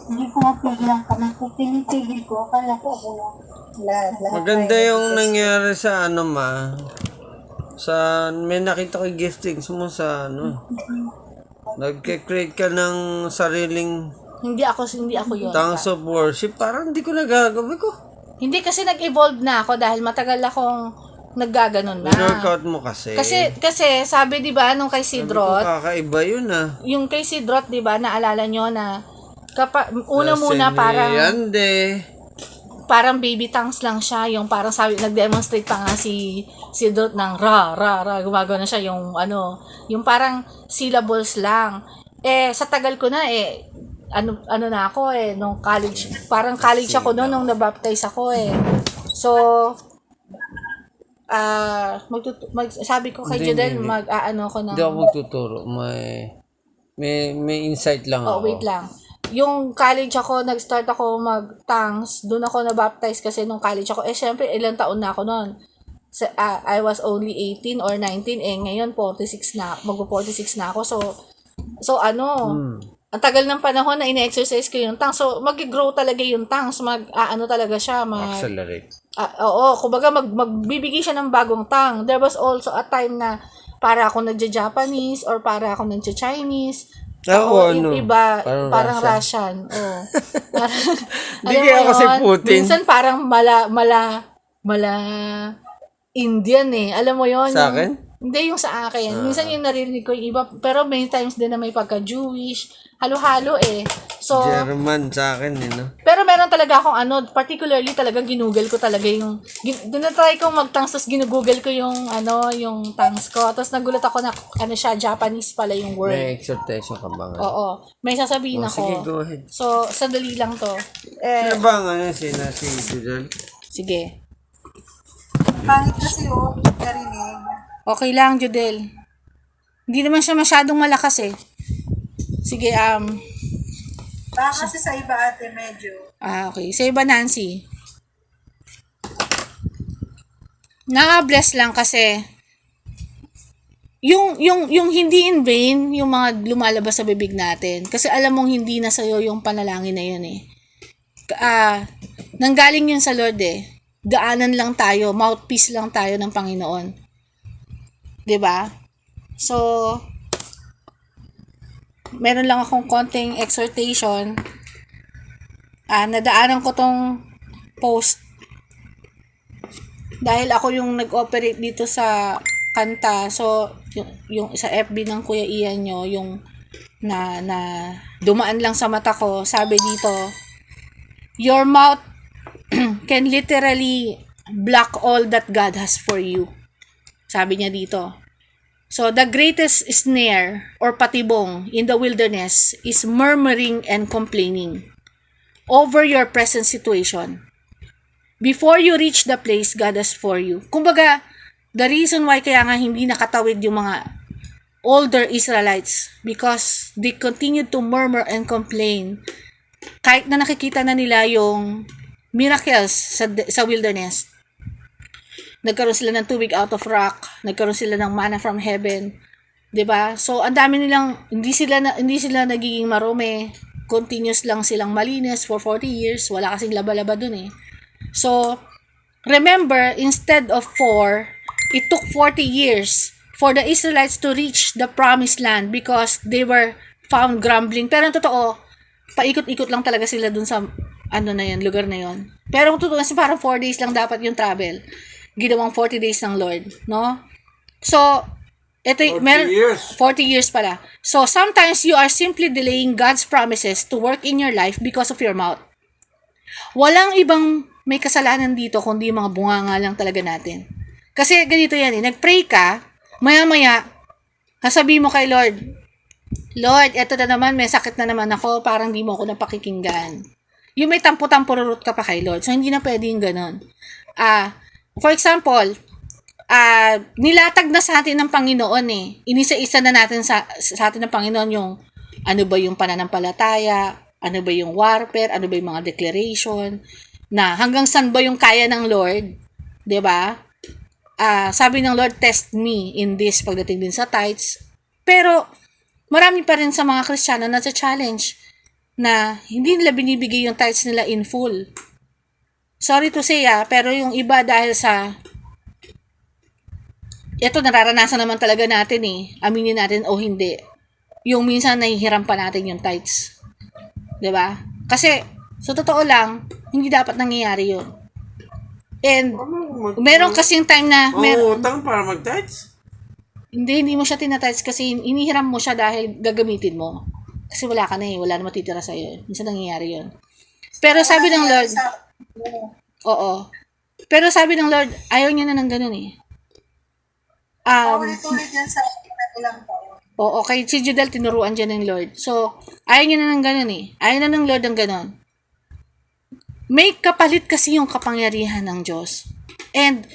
Hindi ko mapigil ang kamay ko. Pinipigil ko. Akala ko ako lang. Lahat. Maganda yung nangyari sa may nakita ko giftings mo sa nagke-create ka ng sariling Hindi ako yun. tongues of worship. Parang hindi ko nagagawa ko. Hindi kasi nag-evolve na ako dahil matagal akong naggaganon na. Workout mo kasi. Kasi sabi 'di ba nung kay Sidrot, Kakaiba yun yung kay Sidrot 'di ba naalala nyo na muna parang baby tongues lang siya, yung parang sabi nag-demonstrate pa nga si Sidrot ng ra gumagawa na siya yung yung parang syllables lang. Sa tagal ko na na ako nung college, parang college ako noon nung nabaptize ako So sabi ko kay Jodel, ako ng... Hindi ako magtuturo. May insight lang ako. wait lang. Yung college ako, nag-start ako mag-tongues. Doon ako na-baptize kasi nung college ako. Syempre, ilang taon na ako noon. I was only 18 or 19. Ngayon, 46 na. Mag-46 na ako. Ang tagal ng panahon na ine-exercise ko yung tongues. So, mag-grow talaga yung tongues. Talaga siya. Accelerate. Oo, kumbaga magbibigay siya ng bagong tongue. There was also a time na para ako nagja-Japanese or para ako nagja-Chinese. Iba, parang Russian. Oh. Hindi kaya kasi Putin. Minsan parang mala Indian Alam mo yon Sa akin? Hindi yung sa akin. Minsan yung naririnig ko yung iba, pero many times din na may pagka-Jewish. Halo-halo So, German sa akin no? Pero meron talaga akong particularly talaga ginugol ko talaga yung dinatry kong mag-tongues, tapos ginugugol ko yung yung tongues ko. Tapos nagulat ako na siya, Japanese pala yung word. May exhortation ka ba nga? Oo. May sasabihin ako. Sige, go ahead. So, sandali lang to. Sino ba si Judel? Sige. Pangit kasi narinig. Okay lang, Judel. Hindi naman siya masyadong malakas Sige, Baka kasi sa iba ate medyo. okay. Sa iba, Nancy. Na-bless lang kasi yung hindi in vain, yung mga lumalabas sa bibig natin. Kasi alam mong hindi na sa'yo yung panalangin na yun nanggaling yun sa Lord Daanan lang tayo, mouthpiece lang tayo ng Panginoon. 'Di ba? So, meron lang akong konting exhortation. Nadaanan ko tong post dahil ako yung nag-operate dito sa kanta. So, yung sa FB ng Kuya Ian nyo, yung na dumaan lang sa mata ko, sabi dito, your mouth can literally block all that God has for you. Sabi niya dito. So, the greatest snare or patibong in the wilderness is murmuring and complaining over your present situation. Before you reach the place God has for you. Kumbaga, the reason why kaya nga hindi nakatawid yung mga older Israelites because they continued to murmur and complain kahit na nakikita na nila yung miracles sa wilderness. Nagkaroon sila ng tubig out of rock, nagkaroon sila ng manna from heaven, 'di ba? So ang dami nilang hindi sila nagiging marumi, continuous lang silang malinis for 40 years, wala kasing laba-laba dun So remember, instead of 4, it took 40 years for the Israelites to reach the promised land because they were found grumbling. Pero ang totoo, paikot-ikot lang talaga sila dun sa lugar na yon. Pero kung totoo kasi parang 4 days lang dapat yung travel. Ginawang 40 days ng Lord, no? So, 40 years pala. So, sometimes you are simply delaying God's promises to work in your life because of your mouth. Walang ibang may kasalanan dito kundi mga bunganga lang talaga natin. Kasi ganito yan nagpray ka, maya-maya, sasabihin mo kay Lord, Lord, eto na naman, may sakit na naman ako, parang di mo ako napakikinggan. Yung may tampo-tampo-rurut ka pa kay Lord. So, hindi na pwede yung ganon. For example, nilatag na sa atin ng Panginoon Inisa-isa na natin sa atin ng Panginoon yung ano ba yung pananampalataya, ano ba yung warfare, ano ba yung mga declaration, na hanggang saan ba yung kaya ng Lord, 'di ba? Sabi ng Lord, test me in this pagdating din sa tithes, Pero, marami pa rin sa mga Kristiyano na challenge na hindi nila binibigay yung tithes nila in full. Sorry to say pero yung iba dahil sa ito nararanasan naman talaga natin aminin natin o hindi. Yung minsan nahihiram pa natin yung tithes. 'Di ba? Kasi sa totoo lang, hindi dapat nangyayari 'yun. And meron kasing time na utang para mag-tights? hindi mo siya tinatights kasi inihiram mo siya dahil gagamitin mo. Kasi wala ka na wala na matitira sa iyo. Minsan nangyayari 'yun. Pero sabi ng Lord, oo. Pero sabi ng Lord, ayaw niya na ng ganun Ulit-ulit yan sa ilang taon. Oo, kay si Judel tinuruan dyan ng Lord. So, ayaw niya na ng ganun Ayaw na ng Lord ng ganun. May kapalit kasi yung kapangyarihan ng Diyos. And,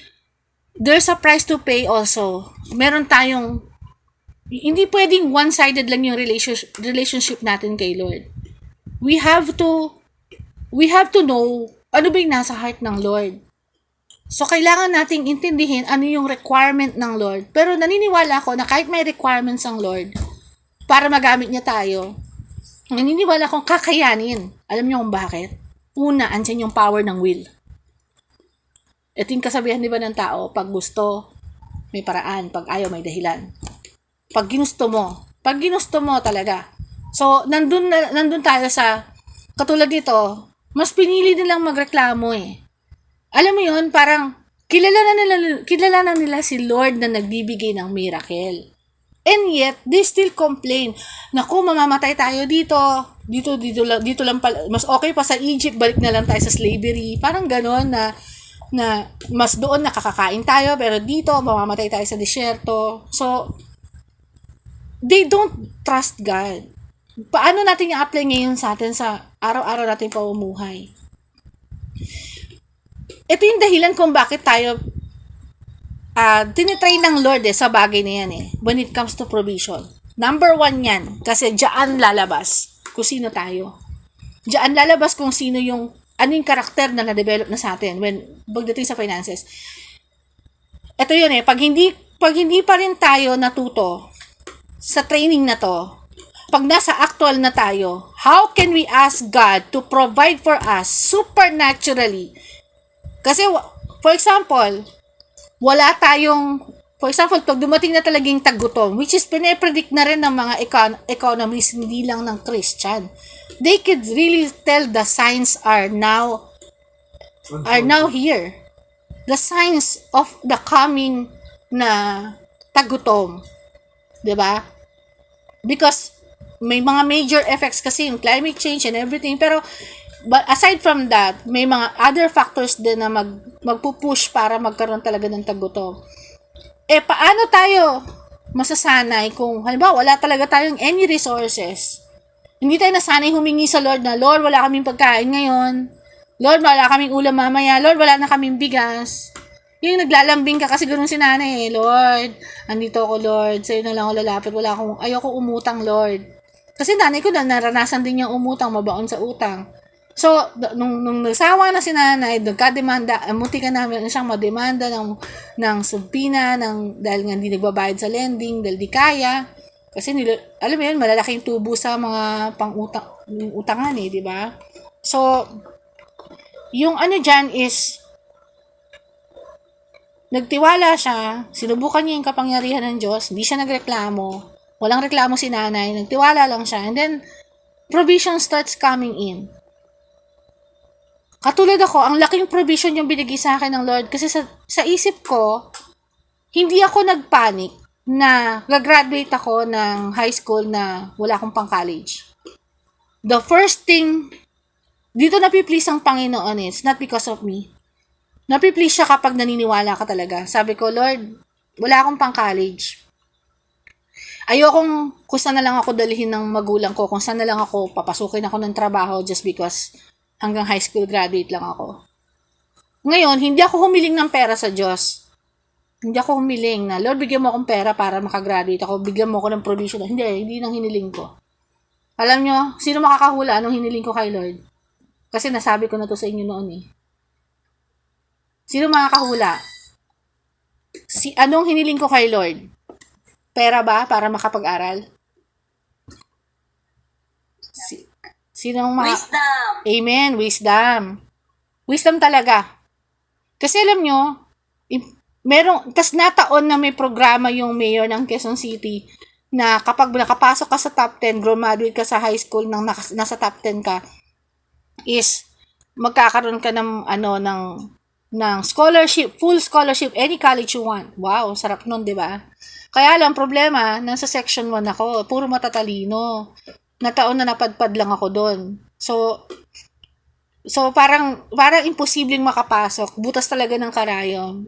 there's a price to pay also. Meron tayong, hindi pwedeng one-sided lang yung relationship natin kay Lord. We have to know ano ba yung nasa heart ng Lord. So, kailangan nating intindihin ano yung requirement ng Lord. Pero naniniwala ako na kahit may requirements ng Lord para magamit niya tayo, naniniwala akong kakayanin. Alam niyo kung bakit? Una, andyan yung power ng will. Ito yung kasabihan di ba ng tao, pag gusto, may paraan. Pag ayaw, may dahilan. Pag ginusto mo talaga. So, nandun tayo sa, katulad dito, mas pinili nilang magreklamo Alam mo yun, parang kilala na nila si Lord na nagbibigay ng miracle. And yet, they still complain. Naku, mamamatay tayo dito lang pala. Mas okay pa sa Egypt, balik na lang tayo sa slavery. Parang ganon na mas doon nakakakain tayo, pero dito, mamamatay tayo sa disyerto. So, they don't trust God. Paano natin i-apply ngayon sa atin sa araw-araw natin pamumuhay? Ito yung dahilan kung bakit tayo tinitry ng Lord sa bagay na yan when it comes to provision. Number 1 yan, kasi diyan lalabas kung sino tayo. Diyan lalabas kung sino yung, ano yung karakter na na-develop na sa atin pagdating sa finances. Ito yun pag hindi pa rin tayo natuto sa training na to, pag nasa actual na tayo, how can we ask God to provide for us supernaturally? Kasi, for example, pag dumating na talagang taggutom, which is pinapredict na rin ng mga economists, hindi lang ng Christian, they could really tell the signs are now here. The signs of the coming na taggutom. 'Di ba? Because may mga major effects kasi yung climate change and everything, pero but aside from that, may mga other factors din na magpupush para magkaroon talaga ng taggutom. Paano tayo masasanay kung halimbawa wala talaga tayong any resources? Hindi tayo nasanay humingi sa Lord na, Lord, wala kaming pagkain ngayon. Lord, wala kaming ulam mamaya. Lord, wala na kaming bigas. Yung naglalambing ka kasi ganoon si nanay Lord, andito ako Lord, sa'yo na lang ako lalapit. Ayoko umutang Lord. Kasi nanay ko naranasan din niyang umutang, mabaon sa utang. So, nung nagsawa na si nanay, nagkademanda, munti ka namin siyang mademanda ng sumpina, dahil nga hindi nagbabayad sa lending, dahil di kaya. Kasi, alam mo yun, malalaki yung tubo sa mga utangan di ba? So, yung ano dyan is, nagtiwala siya, sinubukan niya yung kapangyarihan ng Diyos, hindi siya nagreklamo, walang reklamo si nanay, nagtiwala lang siya, and then, provision starts coming in. Katulad ako, ang laking provision yung binigay sa akin ng Lord kasi sa isip ko, hindi ako nagpanic na gagraduate ako ng high school na wala akong pang-college. The first thing, dito napiplease ang Panginoon it's not because of me. Napiplease siya kapag naniniwala ka talaga. Sabi ko, Lord, wala akong pang-college. Ayokong kung saan na lang ako dalhin ng magulang ko, kung saan na lang ako papasukin ako ng trabaho just because hanggang high school graduate lang ako. Ngayon, hindi ako humiling ng pera sa Diyos. Hindi ako humiling na, Lord, bigyan mo akong pera para makagraduate ako. Bigyan mo ako ng provision. Hindi nang hiniling ko. Alam nyo, sino makakahula anong hiniling ko kay Lord? Kasi nasabi ko na to sa inyo noon Sino makakahula? Anong hiniling ko kay Lord? Pera ba para makapag-aral? Sinong Wisdom. Amen, wisdom. Wisdom talaga. Kasi alam nyo, tas nataon na may programa yung mayor ng Quezon City na kapag nakapasok ka sa top 10, graduate ka sa high school nang nasa top 10 ka, is magkakaroon ka ng ng scholarship, full scholarship, any college you want. Wow, sarap nun, di ba? Kaya lang, problema, nasa section 1 ako, puro matatalino. Nataon na napadpad lang ako doon. So parang imposibleng makapasok. Butas talaga ng karayom.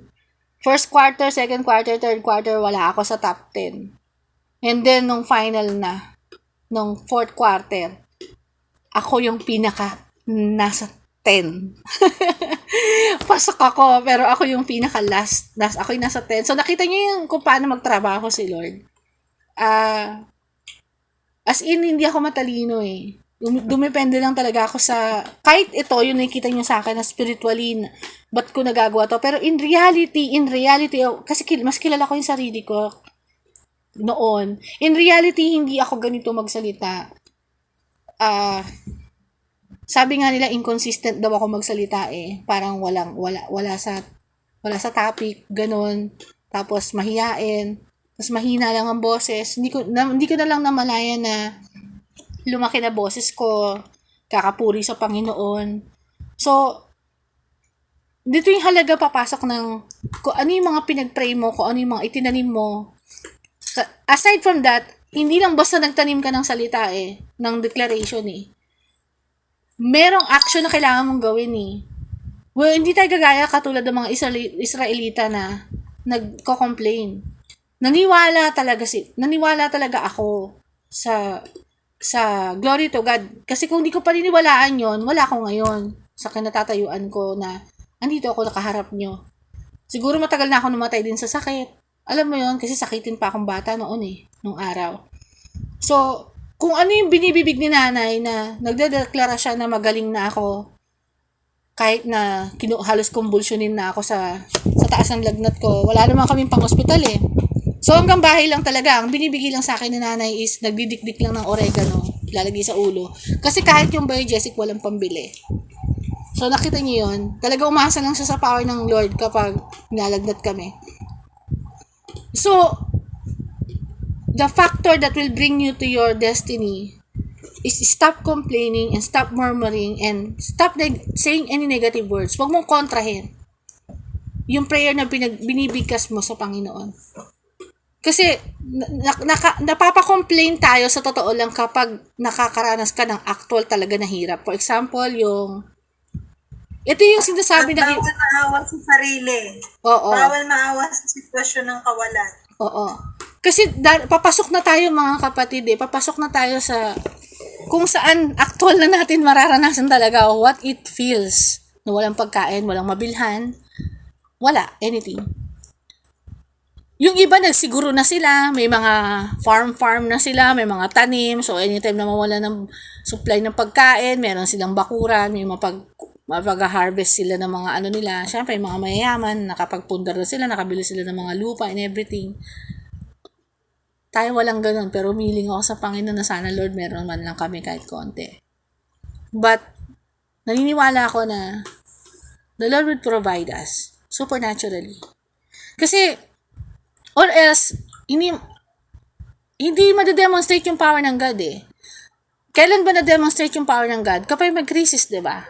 First quarter, second quarter, third quarter, wala ako sa top 10. And then, nung final na, nung fourth quarter, ako yung pinaka nasa 10. Pasok ako, pero ako yung pinaka last. Ako yung nasa 10. So, nakita niyo yung kung paano magtrabaho si Lord. As in, hindi ako matalino eh. Dumepende lang talaga ako sa, kahit ito, yung nakikita niyo sa akin na spiritually, ba't ko nagagawa to? Pero in reality, kasi mas kilala ko yung sarili ko noon. In reality, hindi ako ganito magsalita. Sabi nga nila, inconsistent daw ako magsalita eh. Parang wala sa topic, ganun. Tapos mahiyain. Tapos mahina lang ang boses. Hindi ko na lang namalayan na lumaki na boses ko, kakapuri sa Panginoon. So, dito yung halaga papasok ng kung ano yung mga pinag-pray mo, kung ano yung mga itinanim mo. Aside from that, hindi lang basta nagtanim ka ng salita eh, ng declaration eh. Merong action na kailangan mong gawin eh. Well, hindi tayo gagaya katulad ng mga Israelita na nagko-complain. Naniwala talaga ako sa glory to God. Kasi kung di ko paniniwalaan yon, wala ako ngayon sa kinatatayuan ko na andito ako nakaharap nyo. Siguro matagal na ako namatay din sa sakit. Alam mo yon, kasi sakitin pa akong bata noon eh, nung araw. So, kung ano yung binibibig ni nanay na nagdedeklara siya na magaling na ako, kahit na halos convulsionin na ako sa taas ng lagnat ko, wala naman kaming pang-hospital eh. So, hanggang bahay lang talaga. Ang binibigay lang sa akin ni nanay is nagdidikdik lang ng oregano, lalagay sa ulo. Kasi kahit yung Biogesic, walang pambili. So, nakita niyo yun. Talaga umasa lang siya sa power ng Lord kapag nalagnat kami. So, the factor that will bring you to your destiny is stop complaining and stop murmuring and stop saying any negative words. Huwag mong kontrahin yung prayer na binibigkas mo sa Panginoon. Kasi napapa-complain tayo sa totoo lang kapag nakakaranas ka ng actual talaga na hirap. For example, ito yung sinasabi na bawal maawa sa sarili. Oo. Bawal maawa sa sitwasyon ng kawalan. Oo. Kasi papasok na tayo mga kapatid eh. Papasok na tayo sa kung saan actual na natin mararanasan talaga what it feels na walang pagkain, walang mabilhan, wala, anything. Yung iba nagsiguro na sila, may mga farm na sila, may mga tanim, so anytime na mawala ng supply ng pagkain, meron silang bakuran, may mapag-harvest sila ng mga ano nila. Siyempre, mga mayayaman, nakapagpundar na sila, nakabili sila ng mga lupa and everything. Tayo walang ganun, pero umiling ako sa Panginoon na sana, Lord, meron man lang kami kahit konti. But, naniniwala ako na the Lord would provide us supernaturally. Kasi, or else, hindi ma-demonstrate yung power ng God eh. Kailan ba na-demonstrate yung power ng God? Kapag mag-crisis, diba?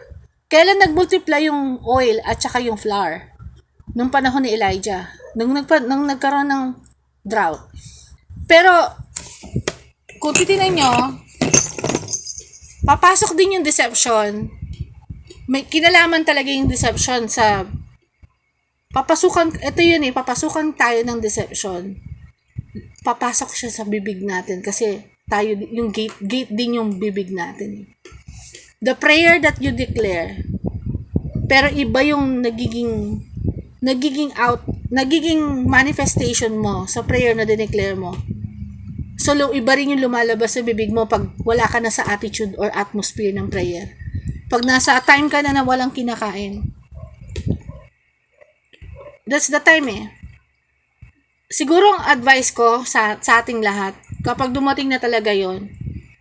Kailan nag-multiply yung oil at saka yung flour? Nung panahon ni Elijah. Nung nagkaroon ng drought. Pero, kung titignan nyo, papasok din yung deception. May kinalaman talaga yung deception sa papasukan tayo ng deception. Papasok siya sa bibig natin kasi tayo, yung gate din yung bibig natin. The prayer that you declare, pero iba yung nagiging manifestation mo sa prayer na dineclare mo. So, iba rin yung lumalabas sa bibig mo pag wala ka na sa attitude or atmosphere ng prayer. Pag nasa time ka na walang kinakain, that's the time eh. siguro ang advice ko sa ating lahat, kapag dumating na talaga yon,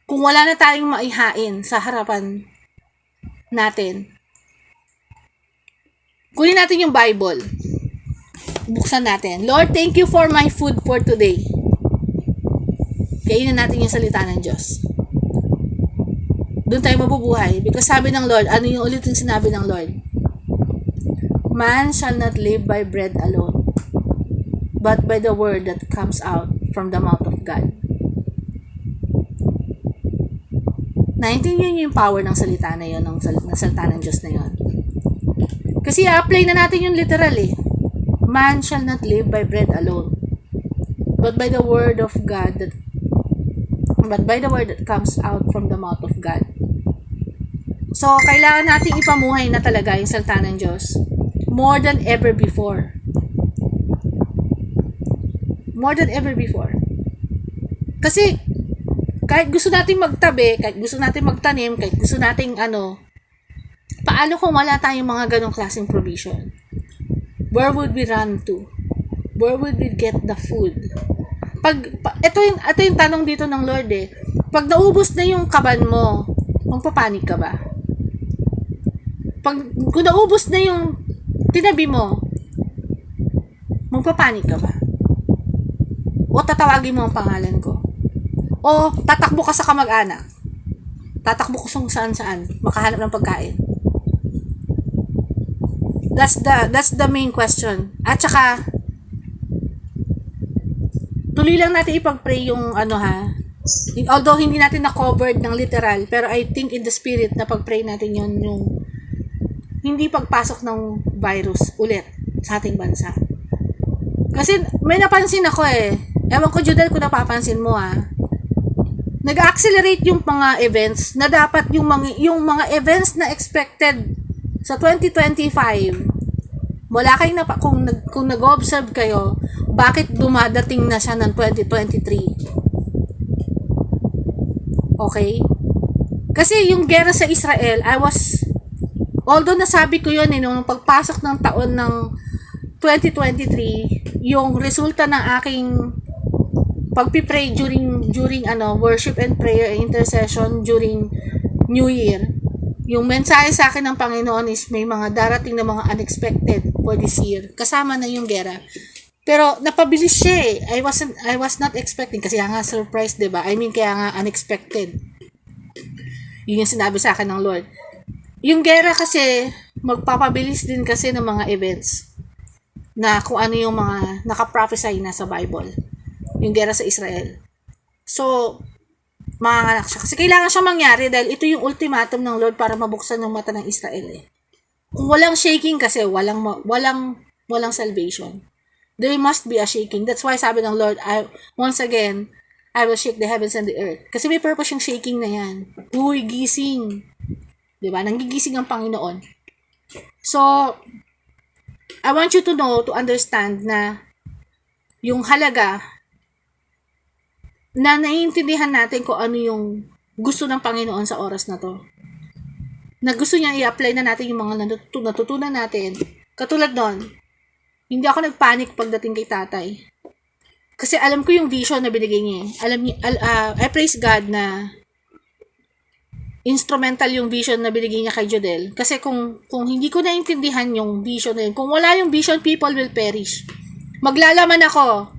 kung wala na tayong maihain sa harapan natin, kunin natin yung Bible. Buksan natin. Lord, thank you for my food for today. Kainin natin yung salita ng Diyos. Doon tayo mabubuhay. Because sabi ng Lord, ano yung ulit yung sinabi ng Lord? Man shall not live by bread alone, but by the word that comes out from the mouth of God. Naintindihan niyo yung power ng salita na yun, ng salita ng Diyos na yun. Kasi i-apply na natin yung literal eh. Man shall not live by bread alone, but by the word of God but by the word that comes out from the mouth of God. So, kailangan nating ipamuhay na talaga yung salita ng Diyos. More than ever before. More than ever before. Kasi, kahit gusto nating magtabi, kahit gusto nating magtanim, kahit gusto nating paano kung wala tayong mga ganong klaseng provision? Where would we run to? Where would we get the food? Ito yung tanong dito ng Lord eh. Pag naubos na yung kaban mo, magpapanik ka ba? Kung naubos na yung tinabi mo, magpapanik ka ba? O tatawagin mo ang pangalan ko? O tatakbo ka sa kamag-anak? Tatakbo ko kung saan-saan, makahanap ng pagkain? That's the main question. At saka, tuloy lang natin ipag-pray yung although hindi natin na-covered ng literal, pero I think in the spirit na pag-pray natin yun, yung hindi pagpasok ng virus ulit sa ating bansa. Kasi may napansin ako eh. Ewan ko, Judel, kung napapansin mo nag-accelerate yung mga events na dapat yung mga events na expected sa 2025. Wala kayong kung nag-observe kayo, bakit dumadating na siya ng 2023? Okay? Kasi yung gera sa Israel, although nasabi ko yun nung pagpasok ng taon ng 2023, yung resulta ng aking pagpipray during worship and prayer and intercession during New Year, yung mensahe sa akin ng Panginoon is may mga darating na mga unexpected for this year. Kasama na yung gera. Pero napabilis siya eh. I was not expecting kasi nga surprise, 'di ba? Kaya nga unexpected. Yun yung sinabi sa akin ng Lord. Yung gera kasi magpapabilis din kasi ng mga events na kung ano yung mga naka-prophesy na sa Bible. Yung gera sa Israel. So, manganganak siya. Kasi kailangan siya mangyari dahil ito yung ultimatum ng Lord para mabuksan yung mata ng Israel eh. Kung walang shaking kasi, walang salvation. There must be a shaking. That's why sabi ng Lord, once again, I will shake the heavens and the earth. Kasi may purpose yung shaking na yan. Uy, gising. Diba? Nanggigising ang Panginoon. So, I want you to know, to understand na yung halaga na naiintindihan natin kung ano yung gusto ng Panginoon sa oras na to. Na gusto niya i-apply na natin yung mga natutunan natin. Katulad nun, hindi ako nagpanic pagdating kay tatay. Kasi alam ko yung vision na binigay niya. I praise God na instrumental yung vision na binigay niya kay Jodel. Kasi kung hindi ko naintindihan yung vision na yun, kung wala yung vision, people will perish. Maglalaman ako.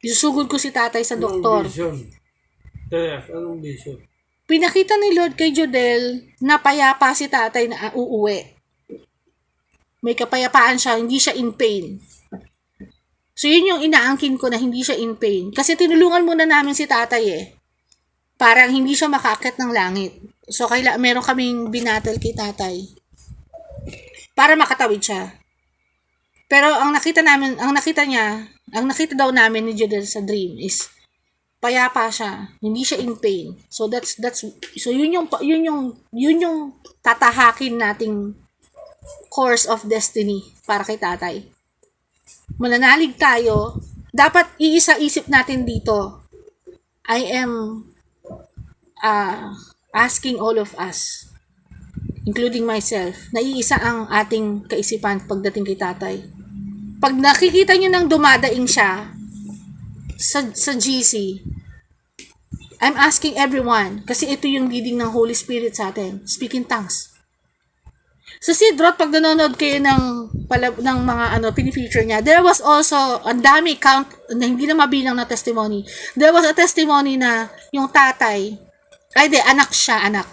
Isusugod ko si tatay sa doktor. Anong vision? Pinakita ni Lord kay Jodel na payapa si tatay na uuwi. May kapayapaan siya, hindi siya in pain. So, yun yung inaangkin ko na hindi siya in pain. Kasi tinulungan muna namin si tatay eh. Parang hindi siya makakit ng langit. So, meron kaming binatal kay tatay para makatawid siya. Pero ang nakita daw namin ni Jodel sa dream is payapa siya, hindi siya in pain. So so yun yung tatahakin nating course of destiny para kay tatay. Mananalig tayo, dapat iisa-isip natin dito. I am asking all of us, including myself, na iisa ang ating kaisipan pagdating kay tatay. Pag nakikita nyo nang dumadaing siya, sa GC, I'm asking everyone, kasi ito yung leading ng Holy Spirit sa atin, speak in tongues. Sa Sidrot, pag nanonood kayo ng mga pinifeature niya, there was also, ang dami count, na hindi na mabilang na testimony. There was a testimony na yung tatay, anak siya, anak.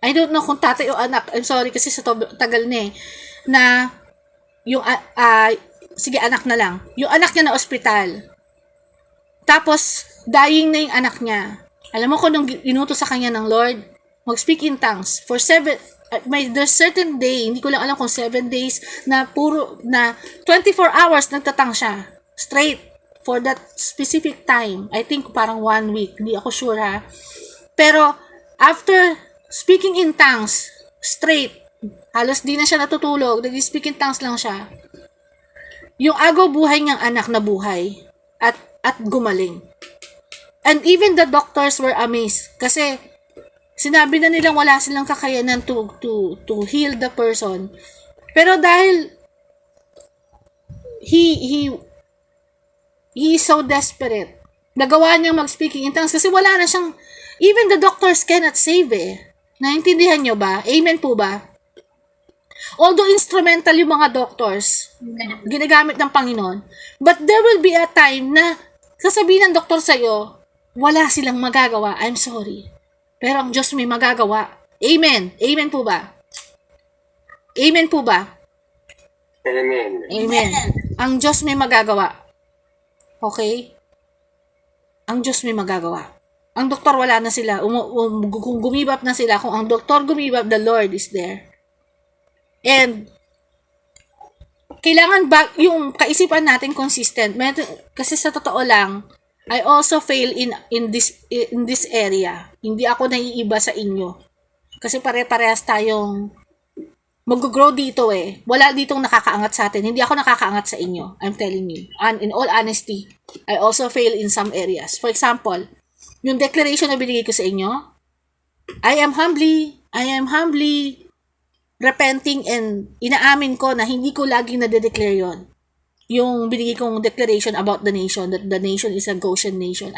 I don't know kung tatay o anak, I'm sorry kasi sa tagal na na yung, sige anak na lang, yung anak niya na ospital. Tapos, dying na yung anak niya. Alam mo kung nung inutos sa kanya ng Lord, mag-speak in tongues for 7, there's certain day, hindi ko lang alam kung 7 days, na 24 hours nagtatang siya. Straight. For that specific time. I think parang 1 week. Hindi ako sure ha. Pero, after speaking in tongues, straight, halos di na siya natutulog, nag-speak in tongues lang siya. Yung agaw buhay niyang anak na buhay. At gumaling. And even the doctors were amazed. Kasi, sinabi na nilang wala silang kakayanan to heal the person. Pero dahil he is so desperate, nagawa niyang mag-speaking in tongues kasi wala na siyang, even the doctors cannot save Naintindihan niyo ba? Amen po ba? Although instrumental yung mga doctors, ginagamit ng Panginoon, but there will be a time na sasabihin ng doktor sa'yo, wala silang magagawa. I'm sorry. Pero ang Diyos may magagawa. Amen. Amen po ba? Amen po ba? Amen. Amen. Ang Diyos may magagawa. Okay? Ang Diyos may magagawa. Ang doktor wala na sila. Kung gumibap na sila, kung ang doktor gumibap, the Lord is there. And, kailangan yung kaisipan natin consistent. Kasi sa totoo lang, I also fail in this area. Hindi ako naiiba sa inyo. Kasi pare-parehas tayong mag-grow dito Wala ditong nakakaangat sa atin. Hindi ako nakakaangat sa inyo. I'm telling you. And in all honesty, I also fail in some areas. For example, yung declaration na binigay ko sa inyo, I am humbly repenting and inaamin ko na hindi ko laging nade-declare yon. Yung binigay kong declaration about the nation, that the nation is a Goshen nation.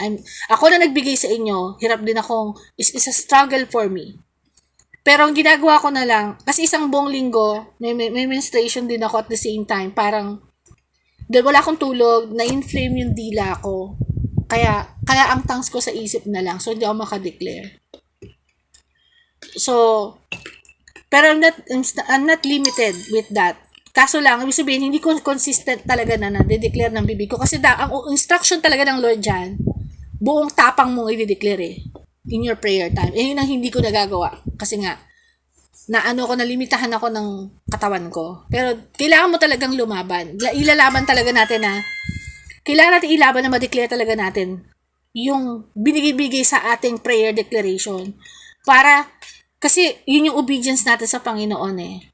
Ako na nagbigay sa inyo, hirap din akong, is a struggle for me. Pero ang ginagawa ko na lang, kasi isang buong linggo, may menstruation din ako at the same time, parang, dahil wala akong tulog, na-inflame yung dila ko. Kaya ang tongues ko sa isip na lang, so hindi ako makadeclare. So, pero I'm not limited with that. Kaso lang, ibig sabihin, hindi ko consistent talaga na de-declare ng bibig ko. Kasi ang instruction talaga ng Lord dyan, buong tapang mong i-declare in your prayer time. Yun ang hindi ko nagagawa. Kasi nga, nalimitahan ako ng katawan ko. Pero, kailangan mo talagang lumaban. Ilalaban talaga natin kailangan natin ilaban na ma-declare talaga natin yung binigay sa ating prayer declaration. Kasi, yun yung obedience natin sa Panginoon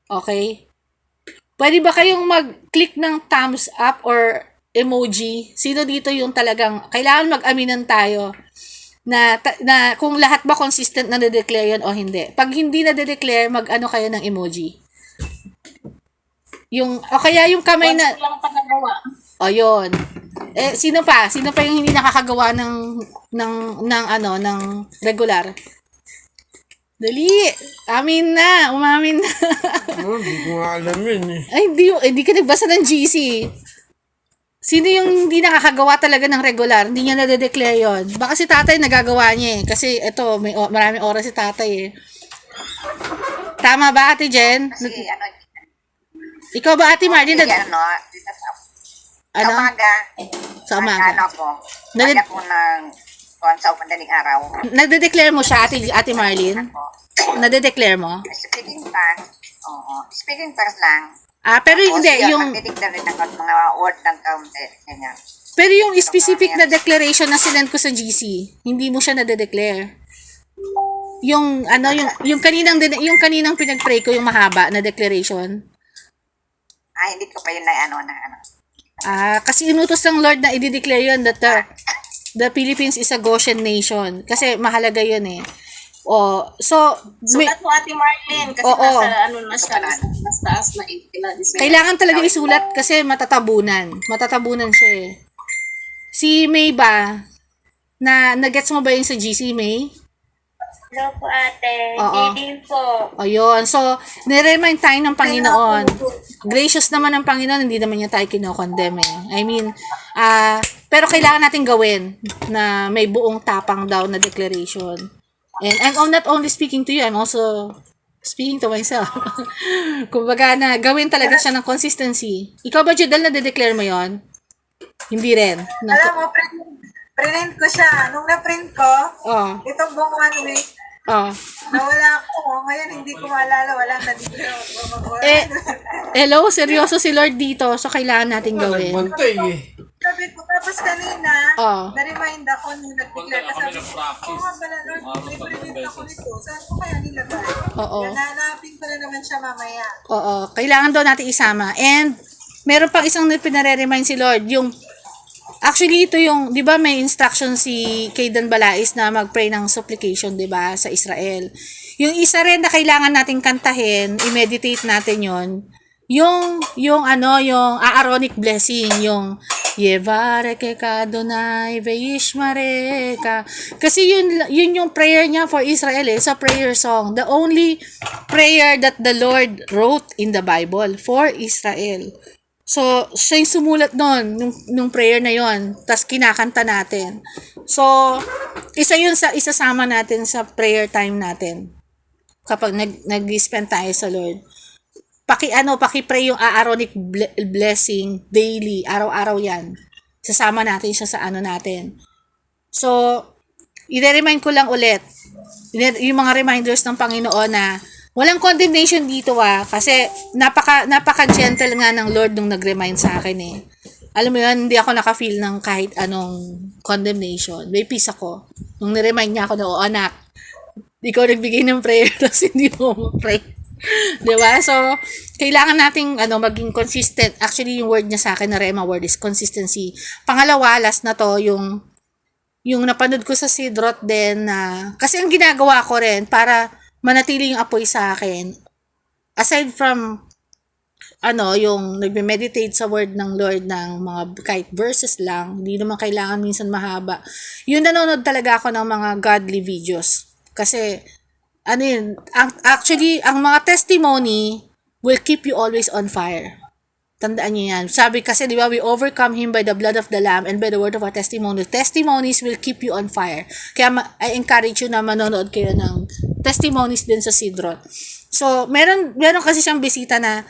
Okay? Pwede ba kayong mag-click ng thumbs up or emoji? Sino dito yung talagang, kailangan mag-aminan tayo na kung lahat ba consistent na na-declare yun o hindi. Pag hindi na-declare, mag-ano kayo ng emoji. O kaya yung kamay na, o yun. Sino pa yung hindi nakakagawa ng regular? Dali! Umamin na. Hindi ko nga alam yun Ay, hindi ka nagbasa ng GC. Sino yung hindi nakakagawa talaga ng regular? Hindi niya nade-declare yun. Baka si tatay nagagawa niya Kasi ito, maraming oras si tatay Tama ba, Ate Jen? Ikaw ba, Ate Marlene? Sa umaga. Sa umaga. Ko. Nag ako ng sa madaling araw. Nade-declare mo siya, Ate Marlene? Nade-declare mo? Speaking tongues. Oo. Speaking tongues lang. Pero hindi, yung... Magdidictate rin ako mga word ng kaunti. Ganyan. Pero yung specific na declaration na sinend ko sa GC, hindi mo siya nade-declare. Yung kaninang pinag-pray ko, yung mahaba na declaration. Hindi ko pa yun na Kasi inutos ng Lord na i-declare yun that the Philippines is a Goshen nation. Kasi mahalaga yun Oh, so, Sulat mo Ate Marlene kasi Oo. nasa ano na siya, mas taas na kailangan talaga isulat kasi matatabunan. Matatabunan siya eh. Si May ba, nagets mo ba yung sa GC, May? Hello po ate. Oo. Hindi din po. O yun. So, nire-remind tayo ng Panginoon. Gracious naman ng Panginoon, hindi naman niya tayo kinokondemn eh. I mean, pero kailangan natin gawin na may buong tapang daw na declaration. And I'm not only speaking to you, I'm also speaking to myself. Kumbaga na gawin talaga siya ng consistency. Ikaw ba, Judel, na-declare mo yon? Hindi rin. Alam mo, print ko siya. Nung na-print ko, Oh, itong buong 1 week, oh. nawala ako. Ngayon, hindi ko maalala. Wala na dito. Hello, seryoso si Lord dito. So, kailangan natin gawin. Nagbantay eh. Sabi ko, tapos kanina, Oh. na-remind ako nung nag-declare. Kasi sabi ko, nga pala, Lord, may print ako nito. Saan ko kaya nilagay? Oo. Hanapin ko na naman siya mamaya. Oo, kailangan daw natin isama. And, meron pang isang pinare-remind si Lord, actually, ito yung, di ba may instruction si Kaydan Balais na mag-pray ng supplication, di ba, sa Israel. Yung isa rin na kailangan nating kantahin, i-meditate natin yung Aaronic blessing, yung Yevareke ka Adonai veishmare ka. Kasi yun yung prayer niya for Israel sa prayer song. The only prayer that the Lord wrote in the Bible for Israel. So, siya yung sumulat nung prayer na yon, tas kinakanta natin. So, isa yun sa isasama natin sa prayer time natin. Kapag nag-spend tayo sa Lord. Paki-pray yung Aaronic blessing daily, araw-araw yan. Sasama natin siya sa natin. So, i-remind ko lang ulit, yung mga reminders ng Panginoon na walang condemnation dito kasi napaka-gentle nga ng Lord nung nag-remind sa akin eh. Alam mo yun, hindi ako naka-feel ng kahit anong condemnation. May peace ako. Nung niremind niya ako na, anak, ikaw nagbigay ng prayer tapos hindi mo pray. Diba? So, kailangan nating maging consistent. Actually, yung word niya sa akin na Rema word is consistency. Pangalawa, last na to, yung napanood ko sa Sidrot din kasi ang ginagawa ko rin para manatili yung apoy sa akin. Aside from yung nagme-meditate sa word ng Lord ng mga kahit verses lang, hindi naman kailangan minsan mahaba. Yung nanonood talaga ako ng mga godly videos. Kasi actually, ang mga testimony will keep you always on fire. Tandaan niyo yan. Sabi kasi, di ba, we overcome Him by the blood of the Lamb and by the word of our testimony. Testimonies will keep you on fire. Kaya I encourage you na manonood kayo ng testimonies din sa Sidrot. So, meron kasi siyang bisita na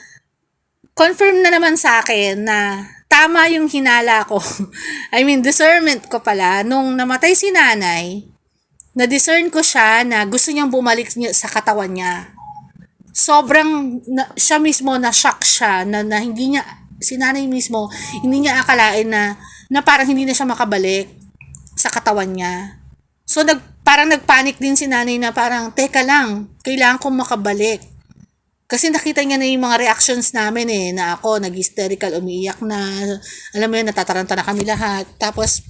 confirm na naman sa akin na tama yung hinala ko. I mean, discernment ko pala. Nung namatay si nanay, na-discern ko siya na gusto niyang bumalik sa katawan niya. Sobrang, siya mismo na-shock siya na hindi niya, si nanay mismo, hindi niya akalain na parang hindi na siya makabalik sa katawan niya. So, parang nagpanic din si nanay na parang, teka lang, kailangan kong makabalik. Kasi nakita niya na yung mga reactions namin na ako, nag-hysterical, umiiyak na, alam mo yun, natataranta na kami lahat. Tapos,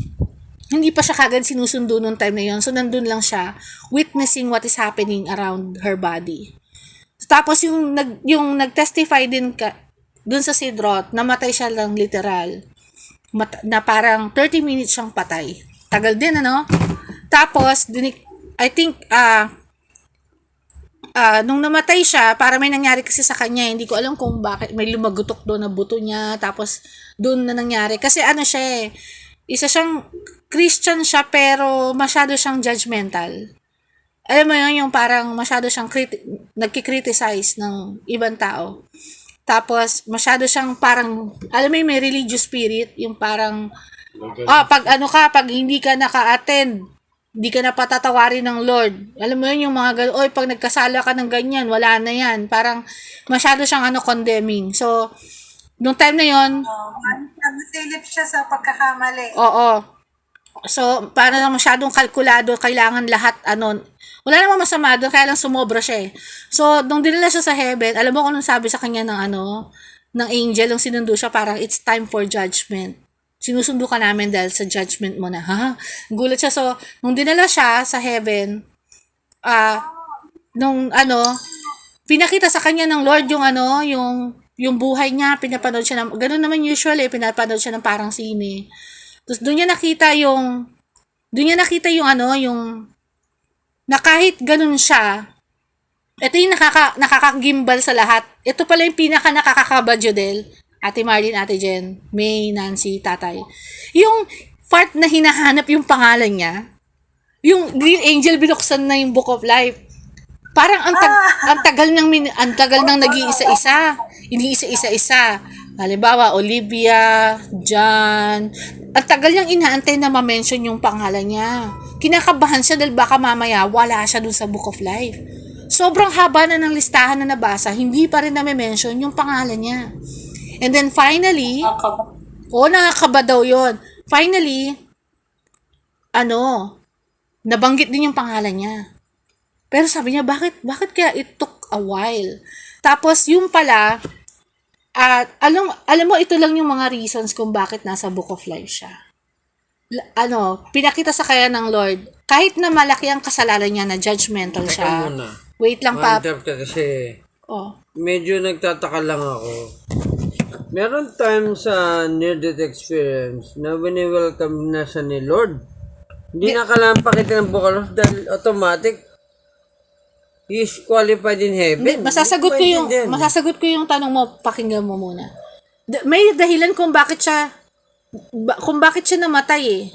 hindi pa siya kagad sinusundo nung time na yun. So, nandun lang siya, witnessing what is happening around her body. Tapos, yung nag-testify din dun sa Sidrot, namatay siya lang literal. Na parang 30 minutes siyang patay. Tagal din, Tapos, I think, nung namatay siya, para may nangyari kasi sa kanya, hindi ko alam kung bakit may lumagutok doon na buto niya, tapos doon na nangyari. Kasi siya isa siyang Christian siya, pero masyado siyang judgmental. Alam mo yun, yung parang masyado siyang nagkikriticize ng ibang tao. Tapos, masyado siyang parang, alam mo yun, may religious spirit, yung parang, pag hindi ka naka-attend, hindi ka na patatawarin ng Lord. Alam mo yun, yung mga pag nagkasala ka ng ganyan, wala na yan. Parang, masyado siyang condemning. So, nung time na yun, Nagsilip siya sa pagkakamali. oo. So, parang masyadong kalkulado, kailangan lahat, wala namang masama doon, kaya lang sumobra siya So, nung dinala siya sa heaven, alam mo kung anong sabi sa kanya ng angel, nung sinundo siya, parang, it's time for judgment. Sinusundo ka namin dahil sa judgment mo na, ha? Gulat siya. So, nung dinala siya sa heaven, nung pinakita sa kanya ng Lord yung yung buhay niya, pinapanood siya ng, ganun naman usually, pinapanood siya ng parang sine. Tapos doon niya nakita yung yung, na kahit ganun siya, ito yung nakakagimbal sa lahat. Ito pala yung pinaka nakakakaba, Jodel, Ate Marlene, Ate Jen, May, Nancy, Tatay. Yung part na hinahanap yung pangalan niya, yung Green Angel binuksan na yung Book of Life. Parang ang tagal nang nag-iisa-isa. Iniisa-isa-isa. Halimbawa, Olivia, John. Ang tagal niyang inaantay na ma-mention yung pangalan niya. Kinakabahan siya dahil baka mamaya wala siya dun sa Book of Life. Sobrang haba na ng listahan na nabasa, hindi pa rin na-mention yung pangalan niya. And then finally, nakakaba daw yun. Finally, nabanggit din yung pangalan niya. Pero sabi niya, bakit kaya it took a while? Tapos, yung pala, alam mo, ito lang yung mga reasons kung bakit nasa Book of Life siya. Pinakita sa kanya ng Lord, kahit na malaki ang kasalanan niya na judgmental siya. muna. Wait lang, Pap. Interrupt ka kasi Oh. medyo nagtataka lang ako. Meron time sa near-death experience na wini-welcome na siya ni Lord. Hindi na kailangan pakita ng Book of Life dahil automatic he is qualified in heaven. Masasagot ko yung tanong mo, pakinggan mo muna. May dahilan kung bakit siya namatay eh.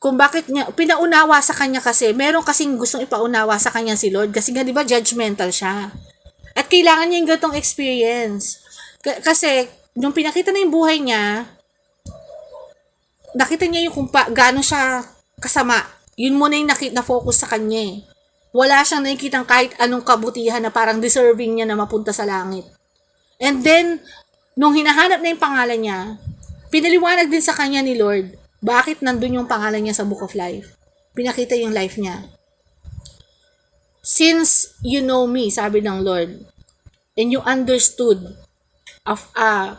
Kung bakit niya, pinaunawa sa kanya kasi, meron kasing gustong ipaunawa sa kanya si Lord kasi nga, di ba, judgmental siya. At kailangan niya yung gatong experience. Kasi, nung pinakita na yung buhay niya, nakita niya yung kung gaano siya kasama. Yun muna yung na-focus sa kanya eh. Wala siyang nakikitang kahit anong kabutihan na parang deserving niya na mapunta sa langit. And then, nung hinahanap na yung pangalan niya, pinaliwanag din sa kanya ni Lord, bakit nandun yung pangalan niya sa Book of Life. Pinakita yung life niya. Since you know me, sabi ng Lord, and you understood of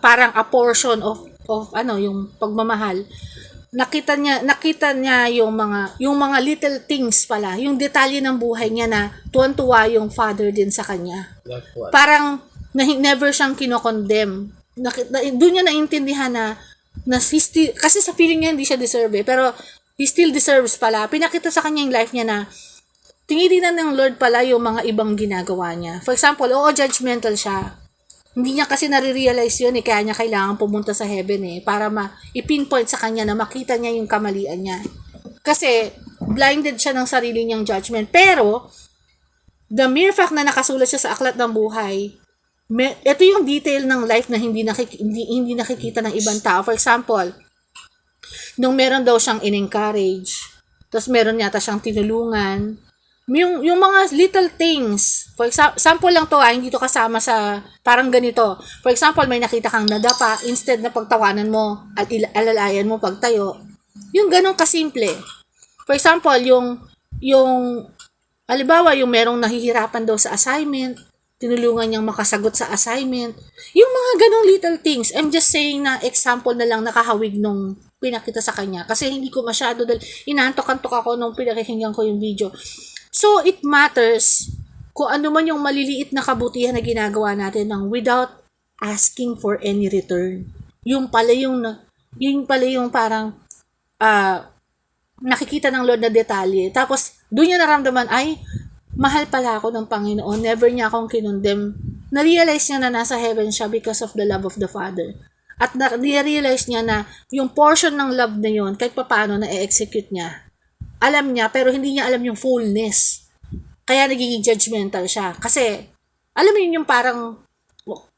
parang a portion of yung pagmamahal, nakita niya yung mga little things pala, yung detalye ng buhay niya na tuwan-tuwa yung Father din sa kanya. Like what? Parang never siyang kinokondemn. Doon niya naintindihan na kasi sa feeling niya hindi siya deserve pero he still deserves pala. Pinakita sa kanya yung life niya na tinitingnan ng Lord pala yung mga ibang ginagawa niya. For example, judgmental siya. Hindi niya kasi nare-realize yun kaya niya kailangan pumunta sa heaven para i-pinpoint sa kanya na makita niya yung kamalian niya. Kasi blinded siya ng sarili niyang judgment. Pero, the mere fact na nakasulat siya sa aklat ng buhay, ito yung detail ng life na hindi nakikita ng ibang tao. For example, nung meron daw siyang in-encourage, tapos meron yata siyang tinulungan, yung mga little things, for example lang to hindi to kasama sa parang ganito. For example, may nakita kang nadapa, instead na pagtawanan mo at alalayan mo pagtayo, yung ganong kasimple. For example, yung halimbawa, yung merong nahihirapan daw sa assignment, tinulungan niyang makasagot sa assignment, yung mga ganong little things. I'm just saying na example na lang nakahawig nung pinakita sa kanya. Kasi hindi ko masyado, dahil inantok-antok ako nung pinakikinggan ko yung video. So, it matters kung ano man yung maliliit na kabutihan na ginagawa natin without asking for any return. Yung pala yung parang nakikita ng Lord na detalye. Tapos, doon niya naramdaman, ay, mahal pala ako ng Panginoon. Never niya akong kinondem. Na-realize niya na nasa heaven siya because of the love of the Father. At na-realize niya na yung portion ng love na yun, kahit paano na-execute niya, alam niya, pero hindi niya alam yung fullness. Kaya nagiging judgmental siya. Kasi, alam mo yun yung parang